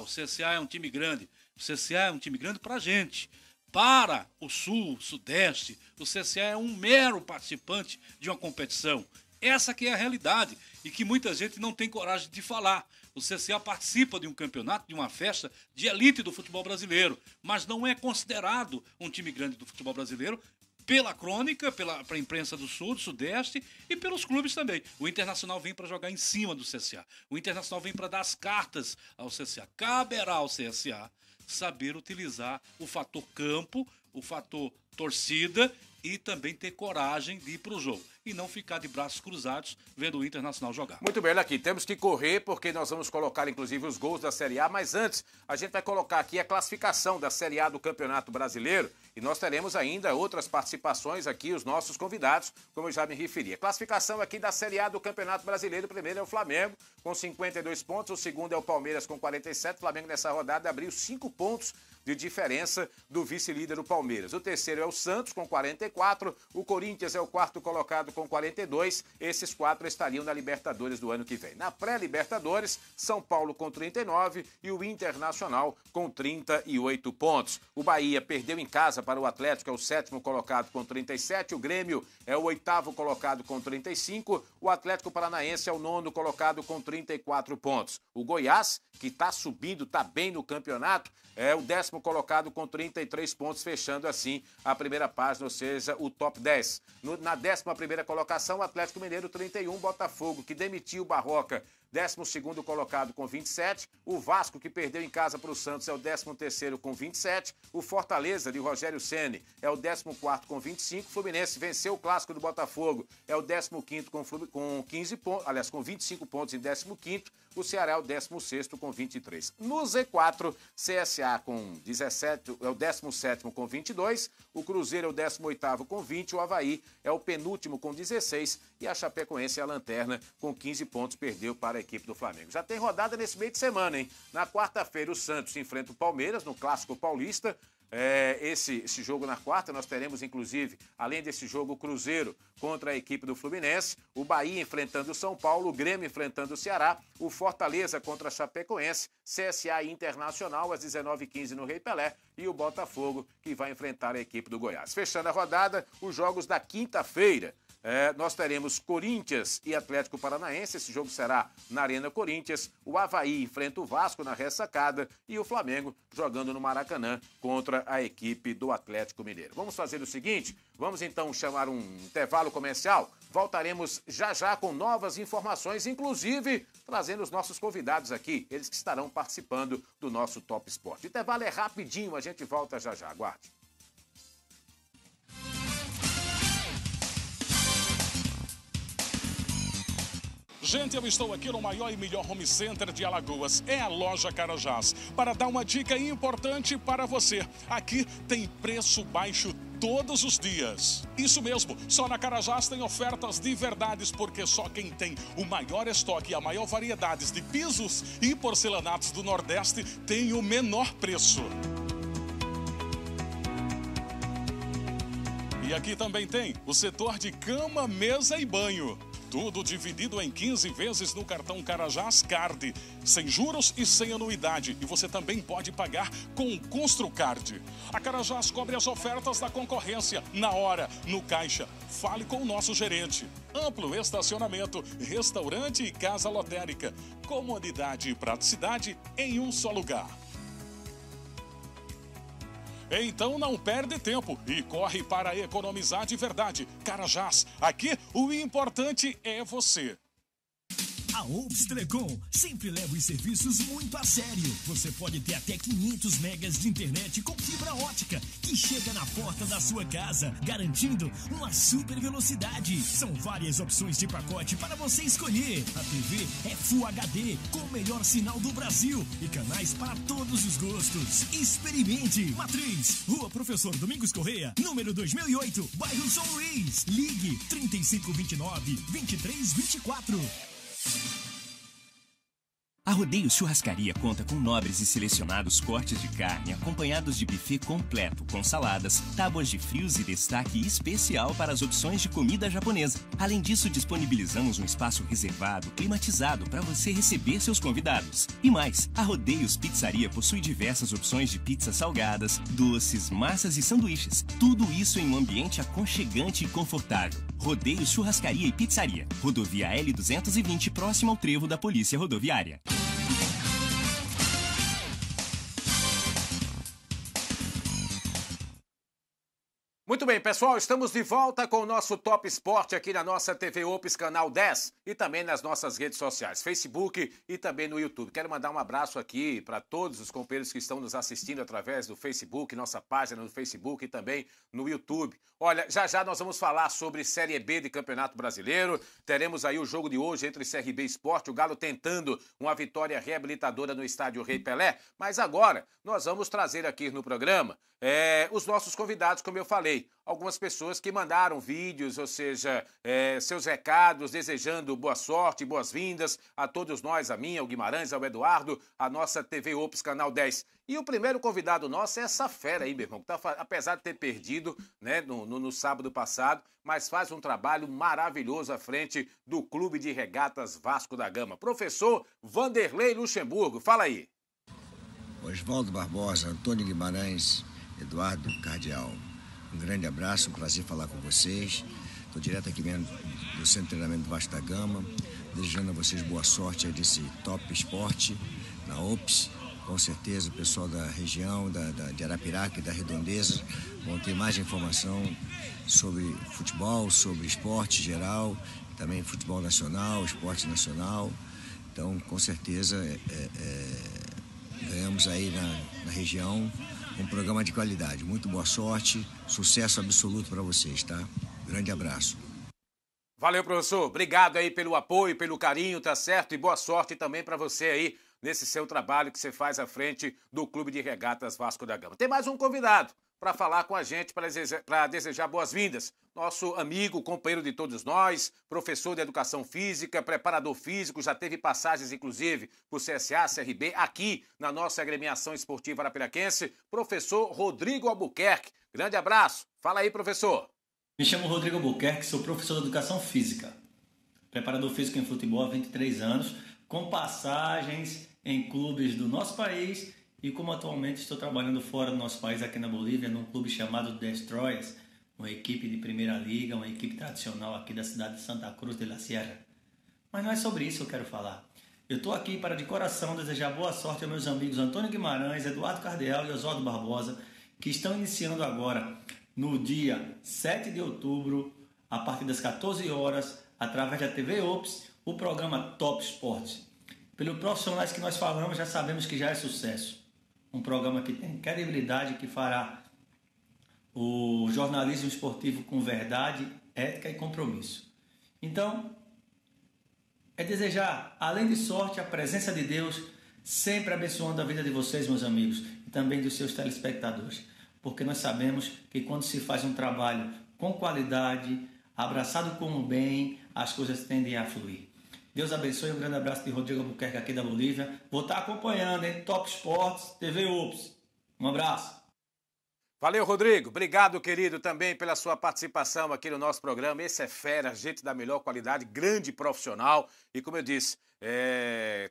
o CSA é um time grande. O CSA é um time grande para a gente. Para o Sul, Sudeste, o CSA é um mero participante de uma competição. Essa que é a realidade e que muita gente não tem coragem de falar. O CSA participa de um campeonato, de uma festa de elite do futebol brasileiro, mas não é considerado um time grande do futebol brasileiro pela crônica, pela imprensa do Sul, do Sudeste e pelos clubes também. O Internacional vem para jogar em cima do CSA. O Internacional vem para dar as cartas ao CSA. Caberá ao CSA saber utilizar o fator campo, o fator torcida e também ter coragem de ir para o jogo. E não ficar de braços cruzados vendo o Internacional jogar. Muito bem, olha aqui, temos que correr porque nós vamos colocar inclusive os gols da Série A, mas antes a gente vai colocar aqui a classificação da Série A do Campeonato Brasileiro e nós teremos ainda outras participações aqui, os nossos convidados, como eu já me referi. A classificação aqui da Série A do Campeonato Brasileiro, o primeiro é o Flamengo com 52 pontos, o segundo é o Palmeiras com 47, o Flamengo nessa rodada abriu 5 pontos de diferença do vice-líder do Palmeiras. O terceiro é o Santos com 44, o Corinthians é o quarto colocado com 42, esses 4 estariam na Libertadores do ano que vem. Na pré-Libertadores, São Paulo com 39 e o Internacional com 38 pontos. O Bahia perdeu em casa para o Atlético, é o 7º colocado com 37, o Grêmio é o 8º colocado com 35, o Atlético Paranaense é o 9º colocado com 34 pontos. O Goiás, que está subindo, está bem no campeonato, é o 10º colocado com 33 pontos, fechando assim a primeira página, ou seja, o top 10. Na 11ª colocação, o Atlético Mineiro 31, Botafogo, que demitiu o Barroca, 12º colocado com 27, o Vasco, que perdeu em casa para o Santos, é o 13º com 27, o Fortaleza, de Rogério Ceni, é o 14º com 25, o Fluminense venceu o Clássico do Botafogo, é o 15º com 15 pontos, aliás, com 25 pontos em 15º, o Ceará é o 16º com 23. No Z4, CSA com 17, é o 17º com 22, o Cruzeiro é o 18º com 20, o Avaí é o penúltimo com 16 e a Chapecoense é a lanterna com 15 pontos, perdeu para a equipe do Flamengo. Já tem rodada nesse meio de semana, hein? Na quarta-feira o Santos enfrenta o Palmeiras no Clássico Paulista. Esse jogo na quarta, nós teremos inclusive, além desse jogo, o Cruzeiro contra a equipe do Fluminense, o Bahia enfrentando o São Paulo, o Grêmio enfrentando o Ceará, o Fortaleza contra a Chapecoense, CSA Internacional às 19h15 no Rei Pelé e o Botafogo que vai enfrentar a equipe do Goiás. Fechando a rodada, os jogos da quinta-feira. Nós teremos Corinthians e Atlético Paranaense, esse jogo será na Arena Corinthians, o Avaí enfrenta o Vasco na ressacada e o Flamengo jogando no Maracanã contra a equipe do Atlético Mineiro. Vamos fazer o seguinte, vamos então chamar um intervalo comercial, voltaremos já já com novas informações, inclusive trazendo os nossos convidados aqui, eles que estarão participando do nosso Top Sport. O intervalo é rapidinho, a gente volta já já, aguarde. Gente, eu estou aqui no maior e melhor home center de Alagoas. É a loja Carajás. Para dar uma dica importante para você. Aqui tem preço baixo todos os dias. Isso mesmo, só na Carajás tem ofertas de verdades, porque só quem tem o maior estoque e a maior variedade de pisos e porcelanatos do Nordeste tem o menor preço. E aqui também tem o setor de cama, mesa e banho. Tudo dividido em 15 vezes no cartão Carajás Card, sem juros e sem anuidade. E você também pode pagar com o Construcard. A Carajás cobre as ofertas da concorrência na hora, no caixa. Fale com o nosso gerente. Amplo estacionamento, restaurante e casa lotérica. Comodidade e praticidade em um só lugar. Então não perde tempo e corre para economizar de verdade. Carajás, aqui o importante é você. A Ops Telecom sempre leva os serviços muito a sério. Você pode ter até 500 megas de internet com fibra ótica que chega na porta da sua casa, garantindo uma super velocidade. São várias opções de pacote para você escolher. A TV é Full HD com o melhor sinal do Brasil e canais para todos os gostos. Experimente. Matriz, Rua Professor Domingos Correia, número 2008, bairro São Luís. Ligue 3529-2324. A Rodeio Churrascaria conta com nobres e selecionados cortes de carne, acompanhados de buffet completo, com saladas, tábuas de frios e destaque especial para as opções de comida japonesa. Além disso, disponibilizamos um espaço reservado, climatizado, para você receber seus convidados. E mais, a Rodeios Pizzaria possui diversas opções de pizzas salgadas, doces, massas e sanduíches. Tudo isso em um ambiente aconchegante e confortável. Rodeios Churrascaria e Pizzaria. Rodovia L220, próximo ao trevo da Polícia Rodoviária. Muito bem, pessoal, estamos de volta com o nosso Top Sport aqui na nossa TV Ops, canal 10 e também nas nossas redes sociais, Facebook e também no YouTube. Quero mandar um abraço aqui para todos os companheiros que estão nos assistindo através do Facebook, nossa página no Facebook e também no YouTube. Olha, já já nós vamos falar sobre Série B de Campeonato Brasileiro. Teremos aí o jogo de hoje entre CRB e Sport, o Galo tentando uma vitória reabilitadora no estádio Rei Pelé. Mas agora nós vamos trazer aqui no programa os nossos convidados, como eu falei. Algumas pessoas que mandaram vídeos, ou seja, seus recados, desejando boa sorte, boas-vindas a todos nós, a mim, ao Guimarães, ao Eduardo, a nossa TV Ops, canal 10. E o primeiro convidado nosso é essa fera aí, meu irmão, que apesar de ter perdido, né, no sábado passado, mas faz um trabalho maravilhoso à frente do Clube de Regatas Vasco da Gama. Professor Vanderlei Luxemburgo, fala aí. Oswaldo Barbosa, Antônio Guimarães, Eduardo Cardial. Um grande abraço, um prazer falar com vocês. Estou direto aqui mesmo do Centro de Treinamento do Vasco da Gama, desejando a vocês boa sorte aí desse Top Sport na Ops. Com certeza o pessoal da região, de Arapiraca e da Redondeza vão ter mais informação sobre futebol, sobre esporte geral, também futebol nacional, esporte nacional. Então, com certeza, ganhamos aí na região um programa de qualidade. Muito boa sorte, sucesso absoluto para vocês, tá? Grande abraço. Valeu, professor. Obrigado aí pelo apoio, pelo carinho, tá certo? E boa sorte também para você aí nesse seu trabalho que você faz à frente do Clube de Regatas Vasco da Gama. Tem mais um convidado para falar com a gente, para desejar boas-vindas. Nosso amigo, companheiro de todos nós, professor de Educação Física, preparador físico, já teve passagens, inclusive, por CSA, CRB, aqui na nossa agremiação esportiva arapiraquense, professor Rodrigo Albuquerque. Grande abraço. Fala aí, professor. Me chamo Rodrigo Albuquerque, sou professor de Educação Física, preparador físico em futebol há 23 anos, com passagens em clubes do nosso país e como atualmente estou trabalhando fora do nosso país, aqui na Bolívia, num clube chamado Destroyers, uma equipe de primeira liga, uma equipe tradicional aqui da cidade de Santa Cruz de la Sierra. Mas não é sobre isso que eu quero falar. Eu estou aqui para de coração desejar boa sorte aos meus amigos Antônio Guimarães, Eduardo Cardial e Oswaldo Barbosa, que estão iniciando agora, no dia 7 de outubro, a partir das 14 horas, através da TV Ops, o programa Top Sport. Pelos profissionais que nós falamos, já sabemos que já é sucesso. Um programa que tem credibilidade, que fará o jornalismo esportivo com verdade, ética e compromisso. Então, é desejar, além de sorte, a presença de Deus, sempre abençoando a vida de vocês, meus amigos, e também dos seus telespectadores. Porque nós sabemos que quando se faz um trabalho com qualidade, abraçado com o bem, as coisas tendem a fluir. Deus abençoe, um grande abraço de Rodrigo Albuquerque aqui da Bolívia. Vou estar acompanhando, hein? Top Sports, TV UPS. Um abraço. Valeu, Rodrigo. Obrigado, querido, também pela sua participação aqui no nosso programa. Esse é fera, gente da melhor qualidade, grande profissional. E como eu disse,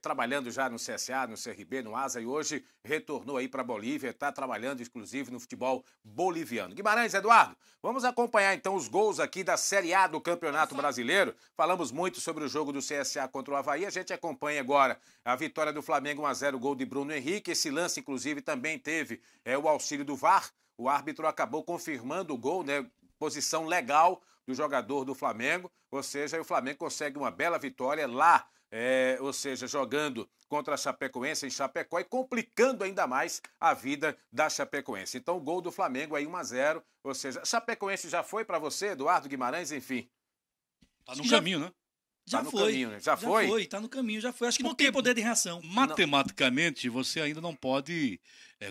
trabalhando já no CSA, no CRB, no ASA, e hoje retornou aí para a Bolívia, está trabalhando inclusive no futebol boliviano. Guimarães, Eduardo, vamos acompanhar então os gols aqui da Série A do Campeonato Brasileiro. Falamos muito sobre o jogo do CSA contra o Avaí, a gente acompanha agora a vitória do Flamengo 1-0, gol de Bruno Henrique. Esse lance, inclusive, também teve o auxílio do VAR. O árbitro acabou confirmando o gol, né? Posição legal do jogador do Flamengo, ou seja, o Flamengo consegue uma bela vitória lá, ou seja, jogando contra a Chapecoense em Chapecó e complicando ainda mais a vida da Chapecoense. Então, o gol do Flamengo aí 1-0, ou seja, Chapecoense já foi para você, Eduardo Guimarães, enfim. Tá no caminho, né? Já foi. Caminho, né? Já foi? Tá no caminho, já foi. Acho que não tem poder de reação. Matematicamente, você ainda não pode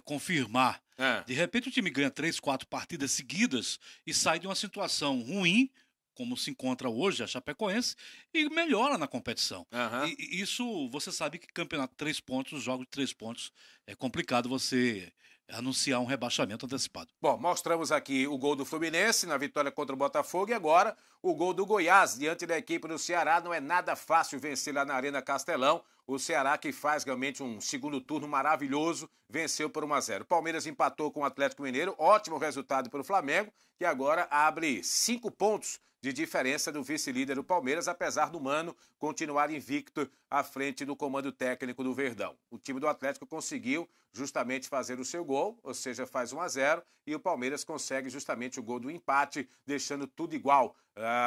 confirmar. De repente o time ganha 3, 4 partidas seguidas e sai de uma situação ruim, como se encontra hoje a Chapecoense, e melhora na competição. E isso, você sabe que campeonato 3 pontos, jogo de 3 pontos, é complicado você anunciar um rebaixamento antecipado. Bom, mostramos aqui o gol do Fluminense na vitória contra o Botafogo e agora o gol do Goiás diante da equipe do Ceará. Não é nada fácil vencer lá na Arena Castelão. O Ceará, que faz realmente um segundo turno maravilhoso, venceu por 1-0. O Palmeiras empatou com o Atlético Mineiro, ótimo resultado para o Flamengo, que agora abre 5 pontos de diferença do vice-líder do Palmeiras, apesar do Mano continuar invicto à frente do comando técnico do Verdão. O time do Atlético conseguiu justamente fazer o seu gol, ou seja, faz 1-0, e o Palmeiras consegue justamente o gol do empate, deixando tudo igual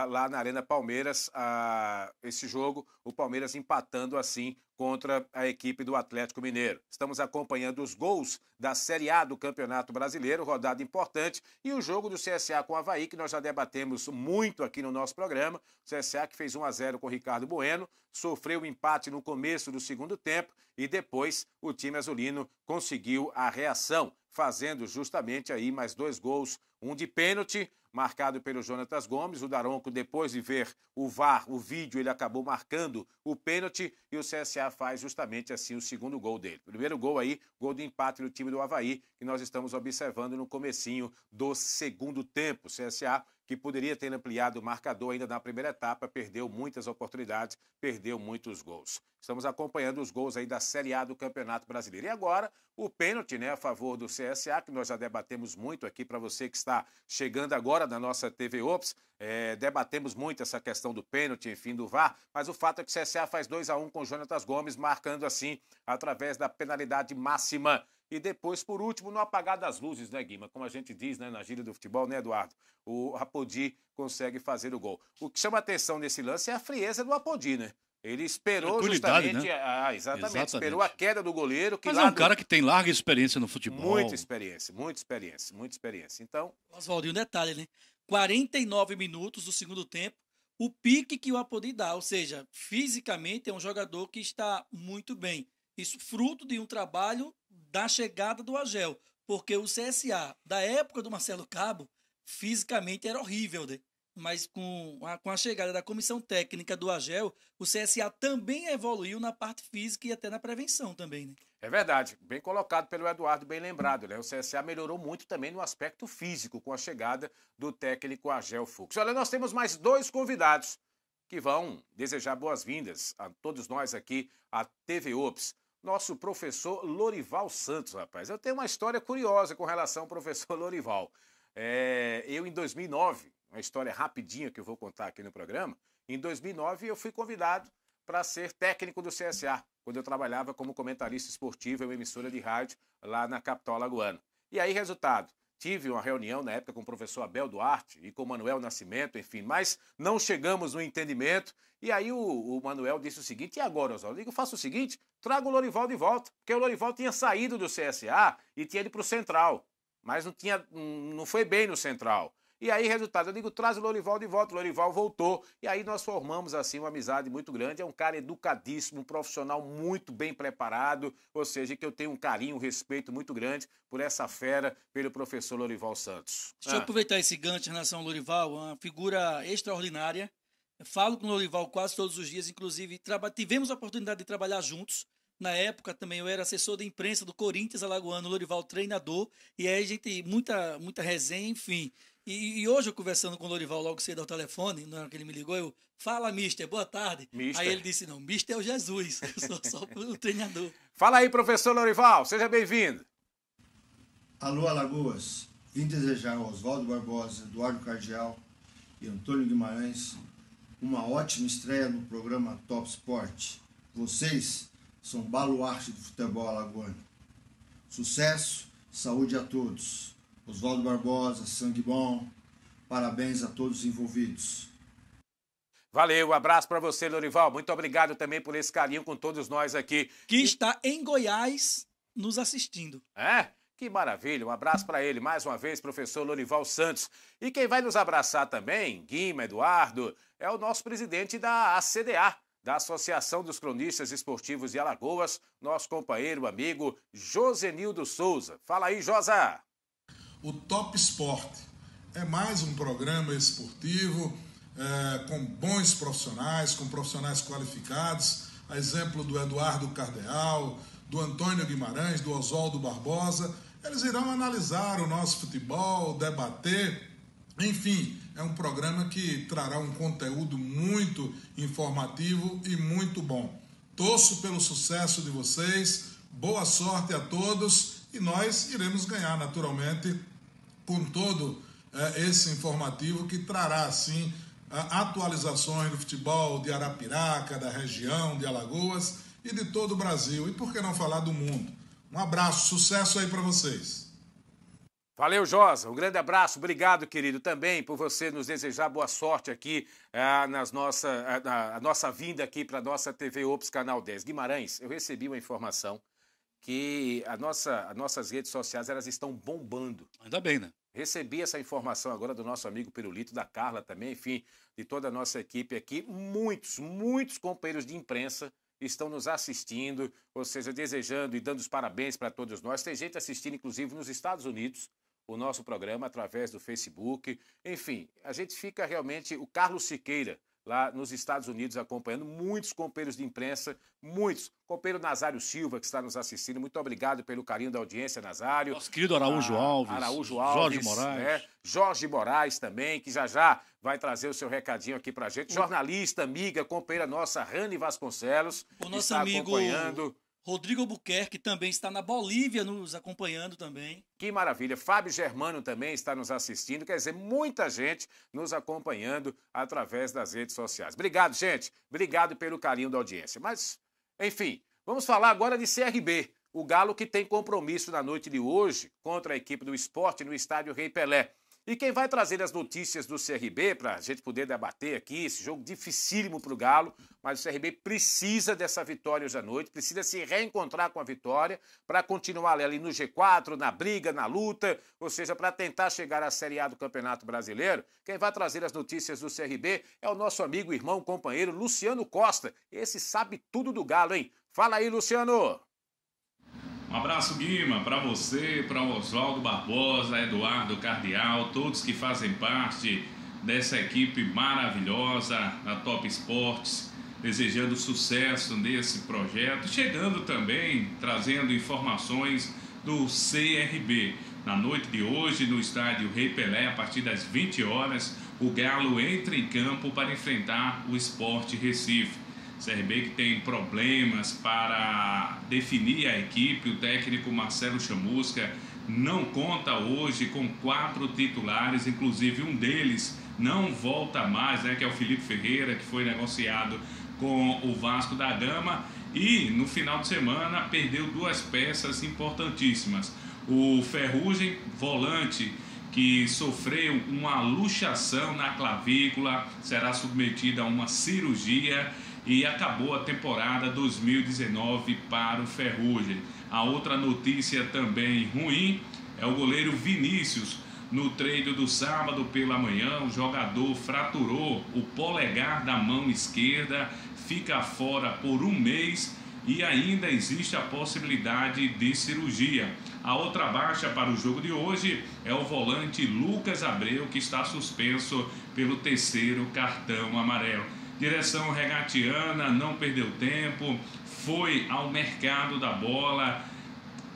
lá na Arena Palmeiras. Esse jogo, o Palmeiras empatando assim contra a equipe do Atlético Mineiro. Estamos acompanhando os gols da Série A do Campeonato Brasileiro, rodada importante, e o jogo do CSA com o Avaí, que nós já debatemos muito aqui no nosso programa. O CSA que fez 1-0 com o Ricardo Bueno, sofreu um empate no começo do segundo tempo e depois o time azulino conseguiu a reação, fazendo justamente aí mais 2 gols, um de pênalti, marcado pelo Jonatas Gomes. O Daronco, depois de ver o VAR, o vídeo, ele acabou marcando o pênalti e o CSA faz justamente assim o segundo gol dele. O primeiro gol aí, gol de empate do time do Avaí, que nós estamos observando no comecinho do segundo tempo. O CSA, que poderia ter ampliado o marcador ainda na primeira etapa, perdeu muitas oportunidades, perdeu muitos gols. Estamos acompanhando os gols aí da Série A do Campeonato Brasileiro. E agora, o pênalti, né, a favor do CSA, que nós já debatemos muito aqui para você que está chegando agora na nossa TV Ops. Debatemos muito essa questão do pênalti, enfim, do VAR, mas o fato é que o CSA faz 2-1 com o Jonatas Gomes, marcando assim, através da penalidade máxima. E depois, por último, no apagar das luzes, né, Guima? Como a gente diz, né, na gíria do futebol, né, Eduardo? O Apodi consegue fazer o gol. O que chama atenção nesse lance é a frieza do Apodi, né? Ele esperou justamente, né? Exatamente, esperou a queda do goleiro. Mas é um cara que tem larga experiência no futebol. Muita experiência, muita experiência, muita experiência. Então... Oswaldo, um detalhe, né? 49 minutos do segundo tempo, o pique que o Apodi dá, ou seja, fisicamente é um jogador que está muito bem. Isso fruto de um trabalho da chegada do Agel, porque o CSA, da época do Marcelo Cabo, fisicamente era horrível, né? Mas com a chegada da comissão técnica do Agel, o CSA também evoluiu na parte física e até na prevenção também, né? É verdade, bem colocado pelo Eduardo, bem lembrado, né? O CSA melhorou muito também no aspecto físico com a chegada do técnico Agel Fux. Olha, nós temos mais 2 convidados que vão desejar boas-vindas a todos nós aqui, à TV Ops. Nosso professor Lorival Santos, rapaz. Eu tenho uma história curiosa com relação ao professor Lorival. Eu, em 2009, uma história rapidinha que eu vou contar aqui no programa, em 2009 eu fui convidado para ser técnico do CSA, quando eu trabalhava como comentarista esportivo em uma emissora de rádio lá na capital alagoana. E aí, resultado, tive uma reunião na época com o professor Abel Duarte e com o Manuel Nascimento, enfim, mas não chegamos no entendimento. E aí o Manuel disse o seguinte: e agora, Oswaldo? Eu digo, faça o seguinte, traga o Lorival de volta, porque o Lorival tinha saído do CSA e tinha ido para o Central, mas não foi bem no Central. E aí, resultado, eu digo, traz o Lorival de volta. O Lorival voltou. E aí nós formamos, assim, uma amizade muito grande. É um cara educadíssimo, um profissional muito bem preparado. Ou seja, que eu tenho um carinho, um respeito muito grande por essa fera, pelo professor Lorival Santos. Deixa eu aproveitar esse gancho em relação ao Lorival, uma figura extraordinária. Eu falo com o Lorival quase todos os dias, inclusive tivemos a oportunidade de trabalhar juntos. Na época também eu era assessor de imprensa do Corinthians Alagoano, o Lorival treinador, e aí a gente, muita resenha, enfim. E hoje eu conversando com o Lorival logo cedo ao telefone, na hora que ele me ligou, eu, fala, mister, boa tarde. Mister. Aí ele disse, não, mister é o Jesus, eu sou só o treinador. Fala aí, professor Lorival, seja bem-vindo. Alô, Alagoas, vim desejar ao Oswaldo Barbosa, Eduardo Cardial e Antônio Guimarães uma ótima estreia no programa Top Sport. Vocês são baluarte do futebol alagoano. Sucesso, saúde a todos. Oswaldo Barbosa, sangue bom. Parabéns a todos os envolvidos. Valeu, um abraço para você, Lorival. Muito obrigado também por esse carinho com todos nós aqui. Que está em Goiás nos assistindo. É? Que maravilha, um abraço para ele mais uma vez, professor Lorival Santos. E quem vai nos abraçar também, Guima, Eduardo, é o nosso presidente da ACDA, da Associação dos Cronistas Esportivos de Alagoas, nosso companheiro, amigo Josenildo Souza. Fala aí, Josa! O Top Sport é mais um programa esportivo com bons profissionais, com profissionais qualificados, a exemplo do Eduardo Cardeal, do Antônio Guimarães, do Oswaldo Barbosa. Eles irão analisar o nosso futebol, debater, enfim, é um programa que trará um conteúdo muito informativo e muito bom. Torço pelo sucesso de vocês, boa sorte a todos e nós iremos ganhar naturalmente com todo esse informativo que trará, assim, atualizações do futebol de Arapiraca, da região, de Alagoas e de todo o Brasil. E por que não falar do mundo? Um abraço, sucesso aí para vocês. Valeu, Josa. Um grande abraço. Obrigado, querido, também por você nos desejar boa sorte aqui a nossa vinda aqui para a nossa TV Ops Canal 10. Guimarães, eu recebi uma informação que as nossas redes sociais elas estão bombando. Ainda bem, né? Recebi essa informação agora do nosso amigo Pirulito, da Carla também, enfim, de toda a nossa equipe aqui. Muitos companheiros de imprensa estão nos assistindo, ou seja, desejando e dando os parabéns para todos nós. Tem gente assistindo, inclusive, nos Estados Unidos, o nosso programa através do Facebook. Enfim, a gente fica realmente... O Carlos Siqueira, lá nos Estados Unidos, acompanhando, muitos companheiros de imprensa, muitos. Companheiro Nazário Silva, que está nos assistindo, muito obrigado pelo carinho da audiência, Nazário. Nosso querido Araújo Alves. Jorge Moraes. Né? Jorge Moraes também, que já vai trazer o seu recadinho aqui pra gente. Jornalista, amiga, companheira nossa, Rani Vasconcelos. O nosso amigo Rodrigo Albuquerque também está na Bolívia nos acompanhando também. Que maravilha. Fábio Germano também está nos assistindo. Quer dizer, muita gente nos acompanhando através das redes sociais. Obrigado, gente. Obrigado pelo carinho da audiência. Mas, enfim, vamos falar agora de CRB. O Galo que tem compromisso na noite de hoje contra a equipe do Sport no estádio Rei Pelé. E quem vai trazer as notícias do CRB para a gente poder debater aqui, esse jogo dificílimo para o Galo, mas o CRB precisa dessa vitória hoje à noite, precisa se reencontrar com a vitória para continuar ali no G4, na briga, na luta, ou seja, para tentar chegar à Série A do Campeonato Brasileiro. Quem vai trazer as notícias do CRB é o nosso amigo, irmão, companheiro Luciano Costa. Esse sabe tudo do Galo, hein? Fala aí, Luciano! Um abraço, Guima, para você, para o Oswaldo Barbosa, Eduardo Cardial, todos que fazem parte dessa equipe maravilhosa da Top Sports, desejando sucesso nesse projeto, chegando também, trazendo informações do CRB. Na noite de hoje, no estádio Rei Pelé, a partir das 20 horas, o Galo entra em campo para enfrentar o Sport Recife. CRB que tem problemas para definir a equipe, o técnico Marcelo Chamusca não conta hoje com 4 titulares, inclusive um deles não volta mais, né, que é o Felipe Ferreira, que foi negociado com o Vasco da Gama e no final de semana perdeu 2 peças importantíssimas. O Ferrugem, volante, que sofreu uma luxação na clavícula, será submetido a uma cirurgia e acabou a temporada 2019 para o Ferrugem. A outra notícia também ruim é o goleiro Vinícius. No treino do sábado pela manhã, o jogador fraturou o polegar da mão esquerda, fica fora por 1 mês e ainda existe a possibilidade de cirurgia. A outra baixa para o jogo de hoje é o volante Lucas Abreu, que está suspenso pelo 3º cartão amarelo. Direção regatiana não perdeu tempo, foi ao mercado da bola,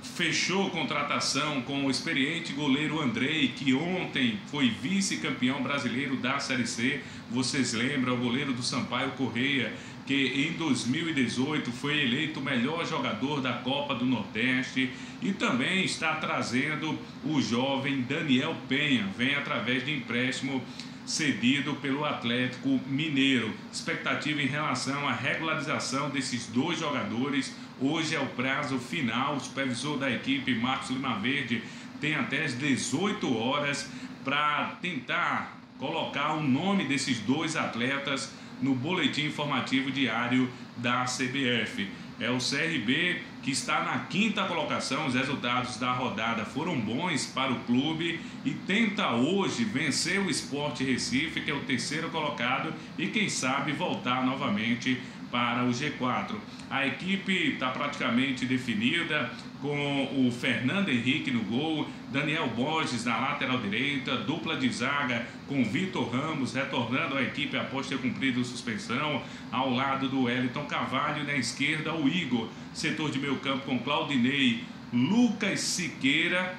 fechou contratação com o experiente goleiro Andrei, que ontem foi vice-campeão brasileiro da Série C. Vocês lembram, o goleiro do Sampaio Correia, que em 2018 foi eleito o melhor jogador da Copa do Nordeste, e também está trazendo o jovem Daniel Penha, vem através de empréstimo cedido pelo Atlético Mineiro. Expectativa em relação à regularização desses 2 jogadores. Hoje é o prazo final. O supervisor da equipe, Marcos Lima Verde, tem até as 18 horas para tentar colocar o nome desses 2 atletas no boletim informativo diário da CBF. É o CRB que está na 5ª colocação. Os resultados da rodada foram bons para o clube e tenta hoje vencer o Sport Recife, que é o 3º colocado, e quem sabe voltar novamente para o G4. A equipe está praticamente definida, com o Fernando Henrique no gol, Daniel Borges na lateral direita, dupla de zaga com Vitor Ramos retornando à equipe após ter cumprido suspensão, ao lado do Wellington Carvalho, na esquerda o Igor, setor de meio campo com Claudinei, Lucas Siqueira,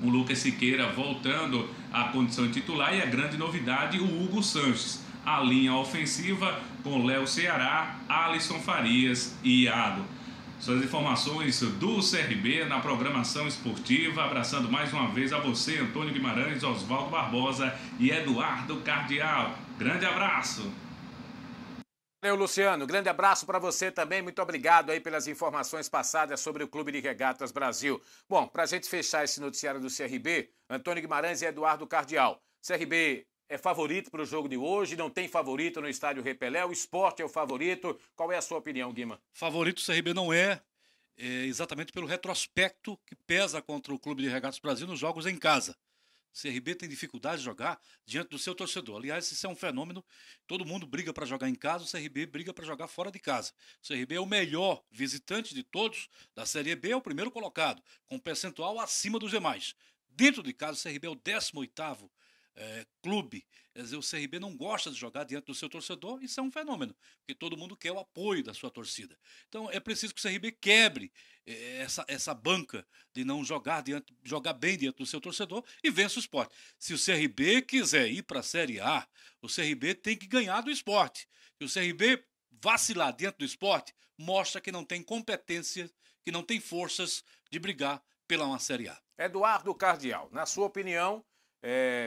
o Lucas Siqueira voltando à condição de titular, e a grande novidade, o Hugo Sanches. A linha ofensiva com Léo Ceará, Alisson Farias e Iago. São as informações do CRB na programação esportiva. Abraçando mais uma vez a você, Antônio Guimarães, Oswaldo Barbosa e Eduardo Cardial. Grande abraço. Valeu, Luciano. Grande abraço para você também. Muito obrigado aí pelas informações passadas sobre o Clube de Regatas Brasil. Bom, para a gente fechar esse noticiário do CRB, Antônio Guimarães e Eduardo Cardial. CRB é favorito para o jogo de hoje? Não tem favorito no estádio Repelé? O Sport é o favorito? Qual é a sua opinião, Guima? Favorito o CRB não é, exatamente pelo retrospecto que pesa contra o Clube de Regatas Brasil nos jogos em casa. O CRB tem dificuldade de jogar diante do seu torcedor. Aliás, isso é um fenômeno. Todo mundo briga para jogar em casa, o CRB briga para jogar fora de casa. O CRB é o melhor visitante de todos da Série B, é o primeiro colocado, com um percentual acima dos demais. Dentro de casa, o CRB é o 18º clube. Quer dizer, o CRB não gosta de jogar diante do seu torcedor. Isso é um fenômeno, porque todo mundo quer o apoio da sua torcida. Então é preciso que o CRB quebre essa banca de não jogar bem diante do seu torcedor e vença o Sport. Se o CRB quiser ir para a Série A, o CRB tem que ganhar do Sport. Se o CRB vacilar diante do Sport, mostra que não tem competência, que não tem forças de brigar pela uma Série A. Eduardo Cardial, na sua opinião,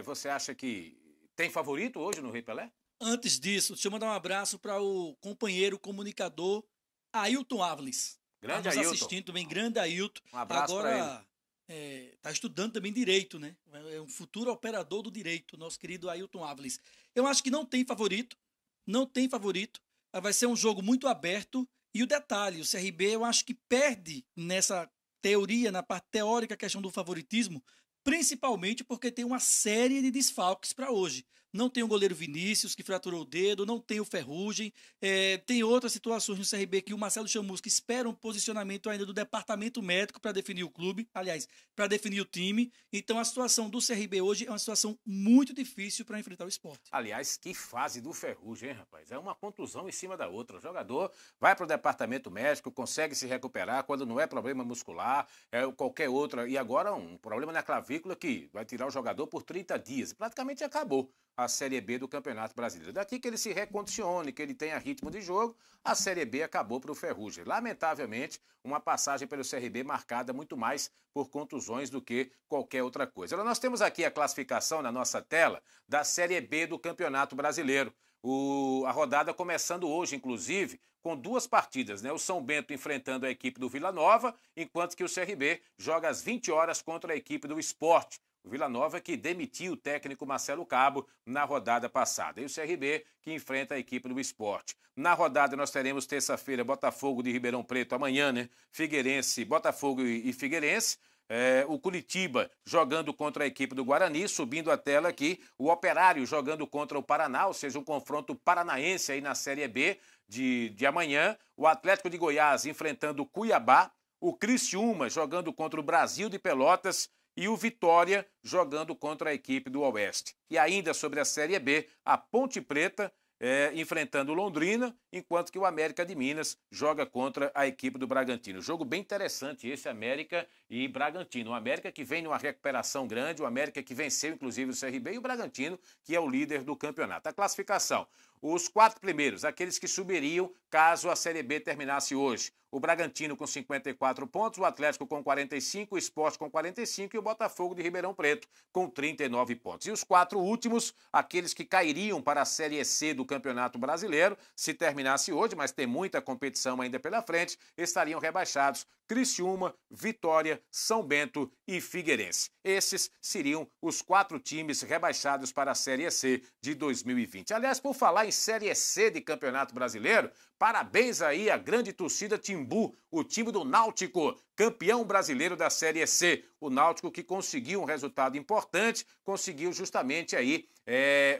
você acha que tem favorito hoje no Rei Pelé? Antes disso, deixa eu mandar um abraço para o companheiro comunicador Ailton Áviles. Grande Ailton. Ailton. Assistindo também, grande Ailton. Um abraço para ele. Está estudando também direito, né? É um futuro operador do direito, nosso querido Ailton Áviles. Eu acho que não tem favorito. Vai ser um jogo muito aberto. E o detalhe, o CRB eu acho que perde nessa teoria, na parte teórica, a questão do favoritismo, principalmente porque tem uma série de desfalques para hoje. Não tem o goleiro Vinícius, que fraturou o dedo, não tem o Ferrugem, tem outras situações no CRB que o Marcelo Chamusca espera um posicionamento ainda do departamento médico para definir o clube, aliás, para definir o time. Então a situação do CRB hoje é uma situação muito difícil para enfrentar o Sport. Aliás, que fase do Ferrugem, hein, rapaz? É uma contusão em cima da outra. O jogador vai para o departamento médico, consegue se recuperar quando não é problema muscular, qualquer outra. E agora um problema na clavícula que vai tirar o jogador por 30 dias. Praticamente acabou a Série B do Campeonato Brasileiro. Daqui que ele se recondicione, que ele tenha ritmo de jogo, a Série B acabou para o Ferrugem. Lamentavelmente, uma passagem pelo CRB marcada muito mais por contusões do que qualquer outra coisa. Nós temos aqui a classificação na nossa tela da Série B do Campeonato Brasileiro. A rodada começando hoje, inclusive, com 2 partidas, né? O São Bento enfrentando a equipe do Vila Nova, enquanto que o CRB joga às 20 horas contra a equipe do Sport. O Vila Nova que demitiu o técnico Marcelo Cabo na rodada passada. E o CRB que enfrenta a equipe do Sport. Na rodada nós teremos terça-feira Botafogo de Ribeirão Preto, amanhã, né? Botafogo e Figueirense. o Curitiba jogando contra a equipe do Guarani, subindo a tela aqui, o Operário jogando contra o Paraná, ou seja, um confronto paranaense aí na Série B de amanhã, o Atlético de Goiás enfrentando o Cuiabá, o Criciúma jogando contra o Brasil de Pelotas e o Vitória jogando contra a equipe do Oeste. E ainda sobre a Série B, a Ponte Preta enfrentando o Londrina, enquanto que o América de Minas joga contra a equipe do Bragantino. Jogo bem interessante esse, América e Bragantino. O América que vem numa recuperação grande, o América que venceu inclusive o CRB e o Bragantino, que é o líder do campeonato. A classificação: os 4 primeiros, aqueles que subiriam caso a Série B terminasse hoje. O Bragantino com 54 pontos, o Atlético com 45, o Sport com 45 e o Botafogo de Ribeirão Preto com 39 pontos. E os 4 últimos, aqueles que cairiam para a Série C do Campeonato Brasileiro, se terminasse hoje, mas tem muita competição ainda pela frente, estariam rebaixados Criciúma, Vitória, São Bento e Figueirense. Esses seriam os 4 times rebaixados para a Série C de 2020. Aliás, por falar em Série C de Campeonato Brasileiro, parabéns aí à grande torcida Timbu, o time do Náutico, campeão brasileiro da Série C. O Náutico que conseguiu um resultado importante, conseguiu justamente aí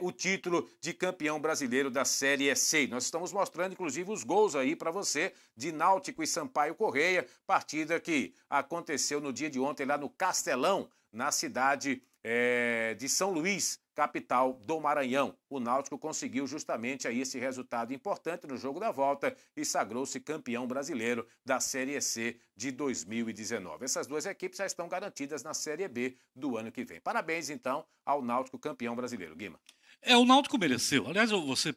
o título de campeão brasileiro da Série C. Nós estamos mostrando, inclusive, os gols aí para você de Náutico e Sampaio Correia, partida que aconteceu no dia de ontem lá no Castelão, na cidade de São Luís, capital do Maranhão. O Náutico conseguiu justamente aí esse resultado importante no jogo da volta e sagrou-se campeão brasileiro da Série C de 2019. Essas 2 equipes já estão garantidas na Série B do ano que vem. Parabéns, então, ao Náutico campeão brasileiro. Guima. O Náutico mereceu. Aliás, você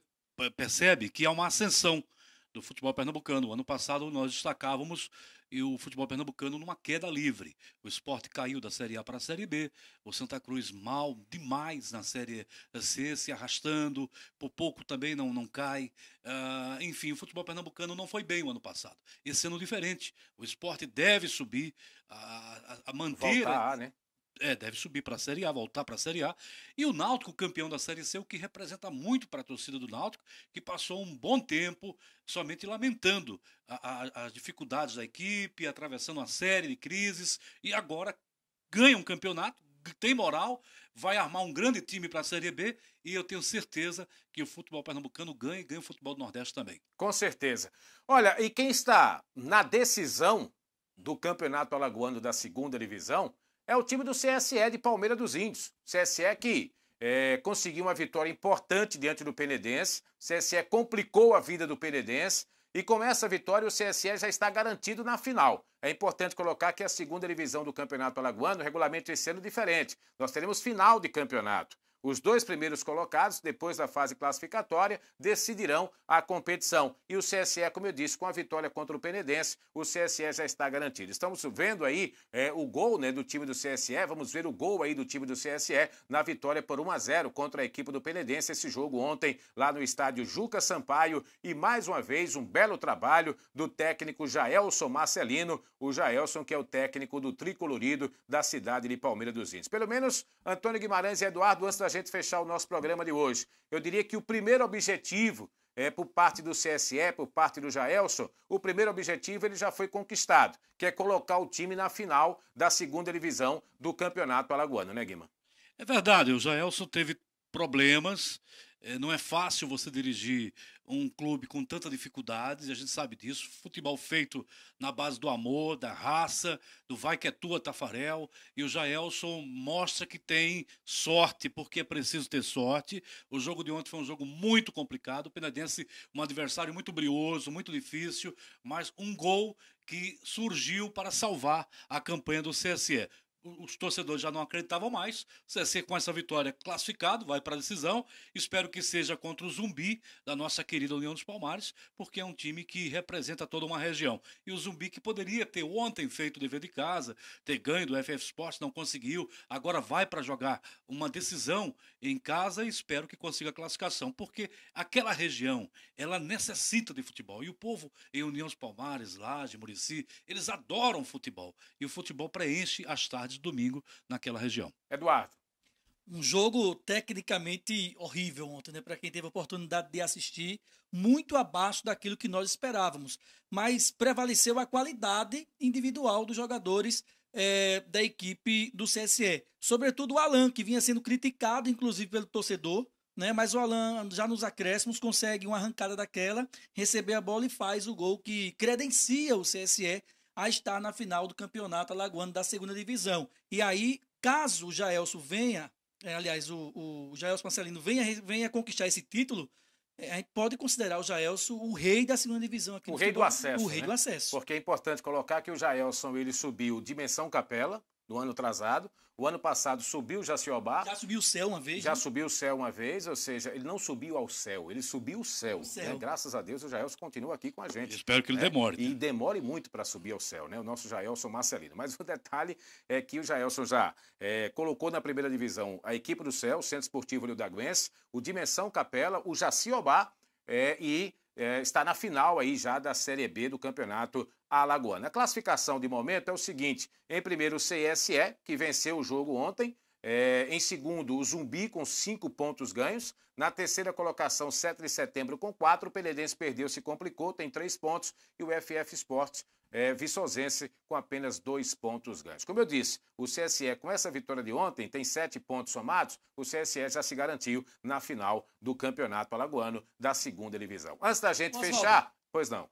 percebe que há uma ascensão do futebol pernambucano. O ano passado nós destacávamos o futebol pernambucano numa queda livre. O Sport caiu da Série A para a Série B, o Santa Cruz mal demais na Série C, se arrastando, por pouco também não cai. Enfim, o futebol pernambucano não foi bem o ano passado. Esse ano diferente. O Sport deve subir, a manter... Voltar, né? Deve subir para a Série A, voltar para a Série A. E o Náutico, campeão da Série C, o que representa muito para a torcida do Náutico, que passou um bom tempo somente lamentando as dificuldades da equipe, atravessando uma série de crises, e agora ganha um campeonato, tem moral, vai armar um grande time para a Série B, e eu tenho certeza que o futebol pernambucano ganha e ganha o futebol do Nordeste também. Com certeza. Olha, e quem está na decisão do Campeonato Alagoano da 2ª Divisão é o time do CSE de Palmeira dos Índios. CSE que conseguiu uma vitória importante diante do Penedense. CSE complicou a vida do Penedense. E com essa vitória o CSE já está garantido na final. É importante colocar que a 2ª Divisão do Campeonato Alagoano, o regulamento esse ano é diferente. Nós teremos final de campeonato. Os 2 primeiros colocados, depois da fase classificatória, decidirão a competição. E o CSE, como eu disse, com a vitória contra o Penedense, o CSE já está garantido. Estamos vendo aí o gol, né, do time do CSE, vamos ver o gol aí do time do CSE na vitória por 1-0 contra a equipe do Penedense. Esse jogo ontem lá no estádio Juca Sampaio, e mais uma vez um belo trabalho do técnico Jaelson Marcelino, o Jaelson que é o técnico do tricolorido da cidade de Palmeira dos Índios. Pelo menos Antônio Guimarães e Eduardo, antes da gente fechar o nosso programa de hoje, eu diria que o primeiro objetivo por parte do CSE, por parte do Jaelson, o primeiro objetivo ele já foi conquistado, que é colocar o time na final da 2ª Divisão do Campeonato Alagoano, né, Guima? É verdade, o Jaelson teve problemas, não é fácil você dirigir um clube com tanta dificuldades, a gente sabe disso. Futebol feito na base do amor, da raça, do vai que é tua, Tafarel. E o Jaelson mostra que tem sorte, porque é preciso ter sorte. O jogo de ontem foi um jogo muito complicado. O Penedense, um adversário muito brioso, muito difícil, mas um gol que surgiu para salvar a campanha do CSE. Os torcedores já não acreditavam mais. O CSE com essa vitória classificado, vai para a decisão. Espero que seja contra o Zumbi, da nossa querida União dos Palmares, porque é um time que representa toda uma região. E o Zumbi que poderia ter ontem feito o dever de casa, ter ganho do FF Sports, não conseguiu. Agora vai para jogar uma decisão em casa e espero que consiga a classificação, porque aquela região, ela necessita de futebol. E o povo em União dos Palmares, Laje, Murici, eles adoram futebol. E o futebol preenche as tardes domingo naquela região. Eduardo. Um jogo tecnicamente horrível ontem, né? Para quem teve a oportunidade de assistir, muito abaixo daquilo que nós esperávamos. Mas prevaleceu a qualidade individual dos jogadores da equipe do CSE. Sobretudo o Alan, que vinha sendo criticado, inclusive, pelo torcedor, né? Mas o Alan, já nos acréscimos, consegue uma arrancada daquela, receber a bola e faz o gol que credencia o CSE a estar na final do campeonato alagoano da segunda divisão. E aí, caso o Jaelson venha, aliás, o Jaelson Marcelino venha conquistar esse título, a gente pode considerar o Jaelson o rei da segunda divisão aqui. O rei do acesso. O rei do acesso. Porque é importante colocar que o Jaelson, ele subiu Dimensão Capela no ano atrasado. O ano passado subiu o Jaciobá. Já subiu o céu uma vez. Já né? subiu o céu uma vez, ou seja, ele não subiu ao céu, ele subiu o céu. Né? Graças a Deus o Jaelson continua aqui com a gente. Espero que ele demore. E demore muito para subir ao céu, né? O nosso Jaelson Marcelino. Mas o detalhe é que o Jaelson já colocou na primeira divisão a equipe do céu, o Centro Esportivo Ildaguense, o Dimensão Capela, o Jaciobá está na final aí já da Série B do Campeonato Alagoano. A classificação de momento é o seguinte: em primeiro o CSE, que venceu o jogo ontem. Em segundo, o Zumbi com 5 pontos ganhos. Na terceira colocação, 7 de setembro com 4. O Penedense perdeu, se complicou, tem 3 pontos. E o FF Esportes Viçosense com apenas 2 pontos ganhos. Como eu disse, o CSE com essa vitória de ontem tem 7 pontos somados. O CSE já se garantiu na final do Campeonato Alagoano da segunda divisão. Antes da gente fechar... Pois não.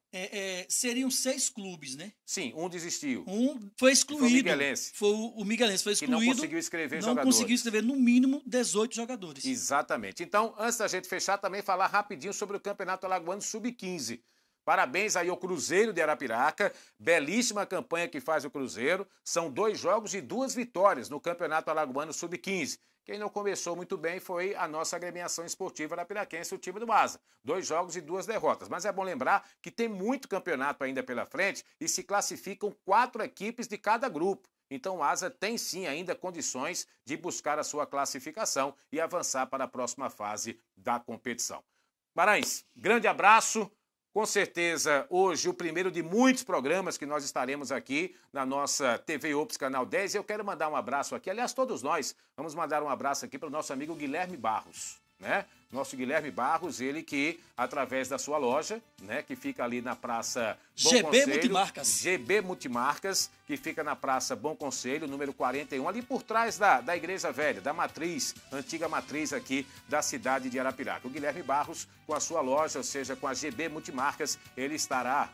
Seriam 6 clubes, né? Sim, um desistiu. Um foi excluído. Foi o Miguelense. O Miguelense foi excluído. Que não conseguiu escrever jogadores. Não conseguiu escrever, no mínimo, 18 jogadores. Exatamente. Então, antes da gente fechar, também falar rapidinho sobre o Campeonato Alagoano Sub-15. Parabéns aí ao Cruzeiro de Arapiraca. Belíssima campanha que faz o Cruzeiro. São 2 jogos e 2 vitórias no Campeonato Alagoano Sub-15. Quem não começou muito bem foi a nossa agremiação esportiva arapiraquense, o time do Asa. 2 jogos e 2 derrotas. Mas é bom lembrar que tem muito campeonato ainda pela frente e se classificam 4 equipes de cada grupo. Então o Asa tem sim ainda condições de buscar a sua classificação e avançar para a próxima fase da competição. Marães, grande abraço. Com certeza, hoje, o primeiro de muitos programas que nós estaremos aqui na nossa TV Ops Canal 10. E eu quero mandar um abraço aqui, aliás, todos nós, vamos mandar um abraço aqui para o nosso amigo Guilherme Barros, né? Nosso Guilherme Barros, ele que, através da sua loja, né, que fica ali na Praça Bom GB Conselho, Multimarcas. GB Multimarcas, que fica na Praça Bom Conselho, número 41, ali por trás da Igreja Velha, da matriz, antiga matriz aqui da cidade de Arapiraca. O Guilherme Barros, com a sua loja, ou seja, com a GB Multimarcas, ele estará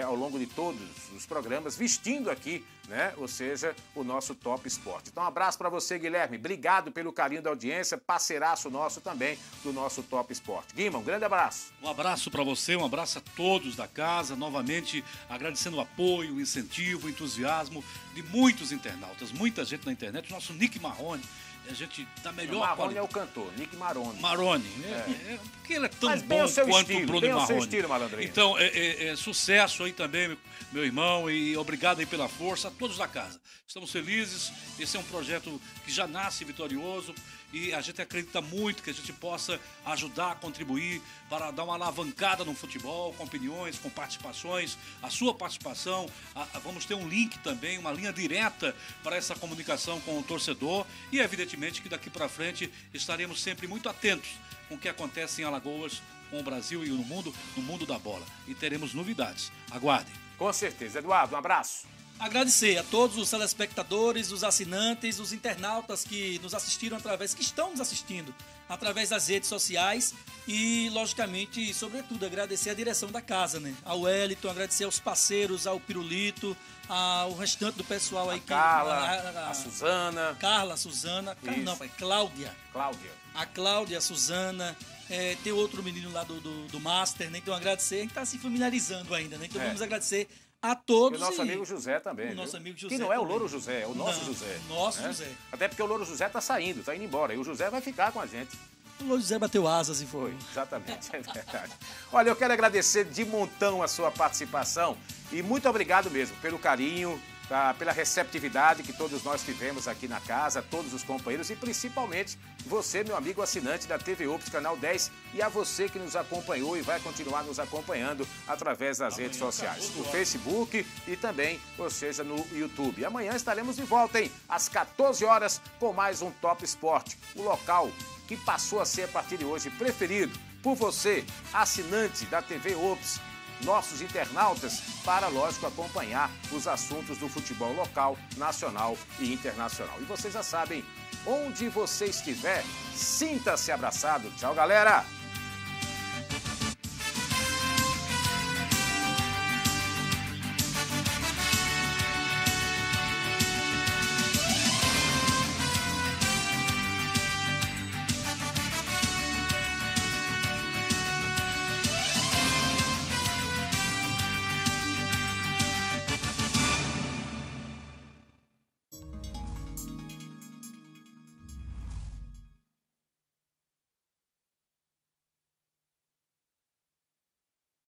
ao longo de todos os programas vestindo aqui, né? Ou seja, o nosso Top Sport. Então, um abraço para você, Guilherme. Obrigado pelo carinho da audiência, parceiraço nosso também do nosso Top Sport. Guima, um grande abraço. Um abraço para você, um abraço a todos da casa, novamente agradecendo o apoio, o incentivo, o entusiasmo de muitos internautas, muita gente na internet, o nosso Nick Marrone. A gente dá melhor Marrone qualidade. É o cantor, Nick Marrone. Marrone, porque ele é tão Mas bom quanto o Bruno Marrone. Seu estilo, malandrinho. Então, sucesso aí também, meu irmão, e obrigado aí pela força a todos da casa. Estamos felizes, esse é um projeto que já nasce vitorioso e a gente acredita muito que a gente possa ajudar, contribuir para dar uma alavancada no futebol, com opiniões, com participações, a sua participação, vamos ter um link também, uma linha direta para essa comunicação com o torcedor e evidentemente que daqui para frente estaremos sempre muito atentos com o que acontece em Alagoas, com o Brasil e no mundo da bola. E teremos novidades. Aguardem. Com certeza. Eduardo, um abraço. Agradecer a todos os telespectadores, os assinantes, os internautas que nos assistiram que estão nos assistindo através das redes sociais e, logicamente, sobretudo, agradecer a direção da casa, né? Ao Wellington, agradecer aos parceiros, ao Pirulito, ao restante do pessoal aí. A Suzana. Carla, a Suzana. Cláudia. A Cláudia, a Suzana. Tem outro menino lá do Master, né? Então, agradecer. A gente está se familiarizando ainda, né? Então, vamos agradecer a todos. E o nosso amigo José também. O nosso amigo José. Que não é o Louro José, é o nosso José. Nosso José. Até porque o Louro José tá saindo, tá indo embora. E o José vai ficar com a gente. O Louro José bateu asas e foi. Exatamente, é verdade. Olha, eu quero agradecer de montão a sua participação. E muito obrigado mesmo pelo carinho, pela receptividade que todos nós tivemos aqui na casa, todos os companheiros e principalmente você, meu amigo assinante da TV Ops Canal 10 e a você que nos acompanhou e vai continuar nos acompanhando através das redes sociais, no Facebook e também, ou seja, no YouTube. Amanhã estaremos de volta, hein? Às 14 horas com mais um Top Sport, o local que passou a ser a partir de hoje preferido por você, assinante da TV Ops nossos internautas para, lógico, acompanhar os assuntos do futebol local, nacional e internacional. E vocês já sabem, onde você estiver, sinta-se abraçado. Tchau, galera!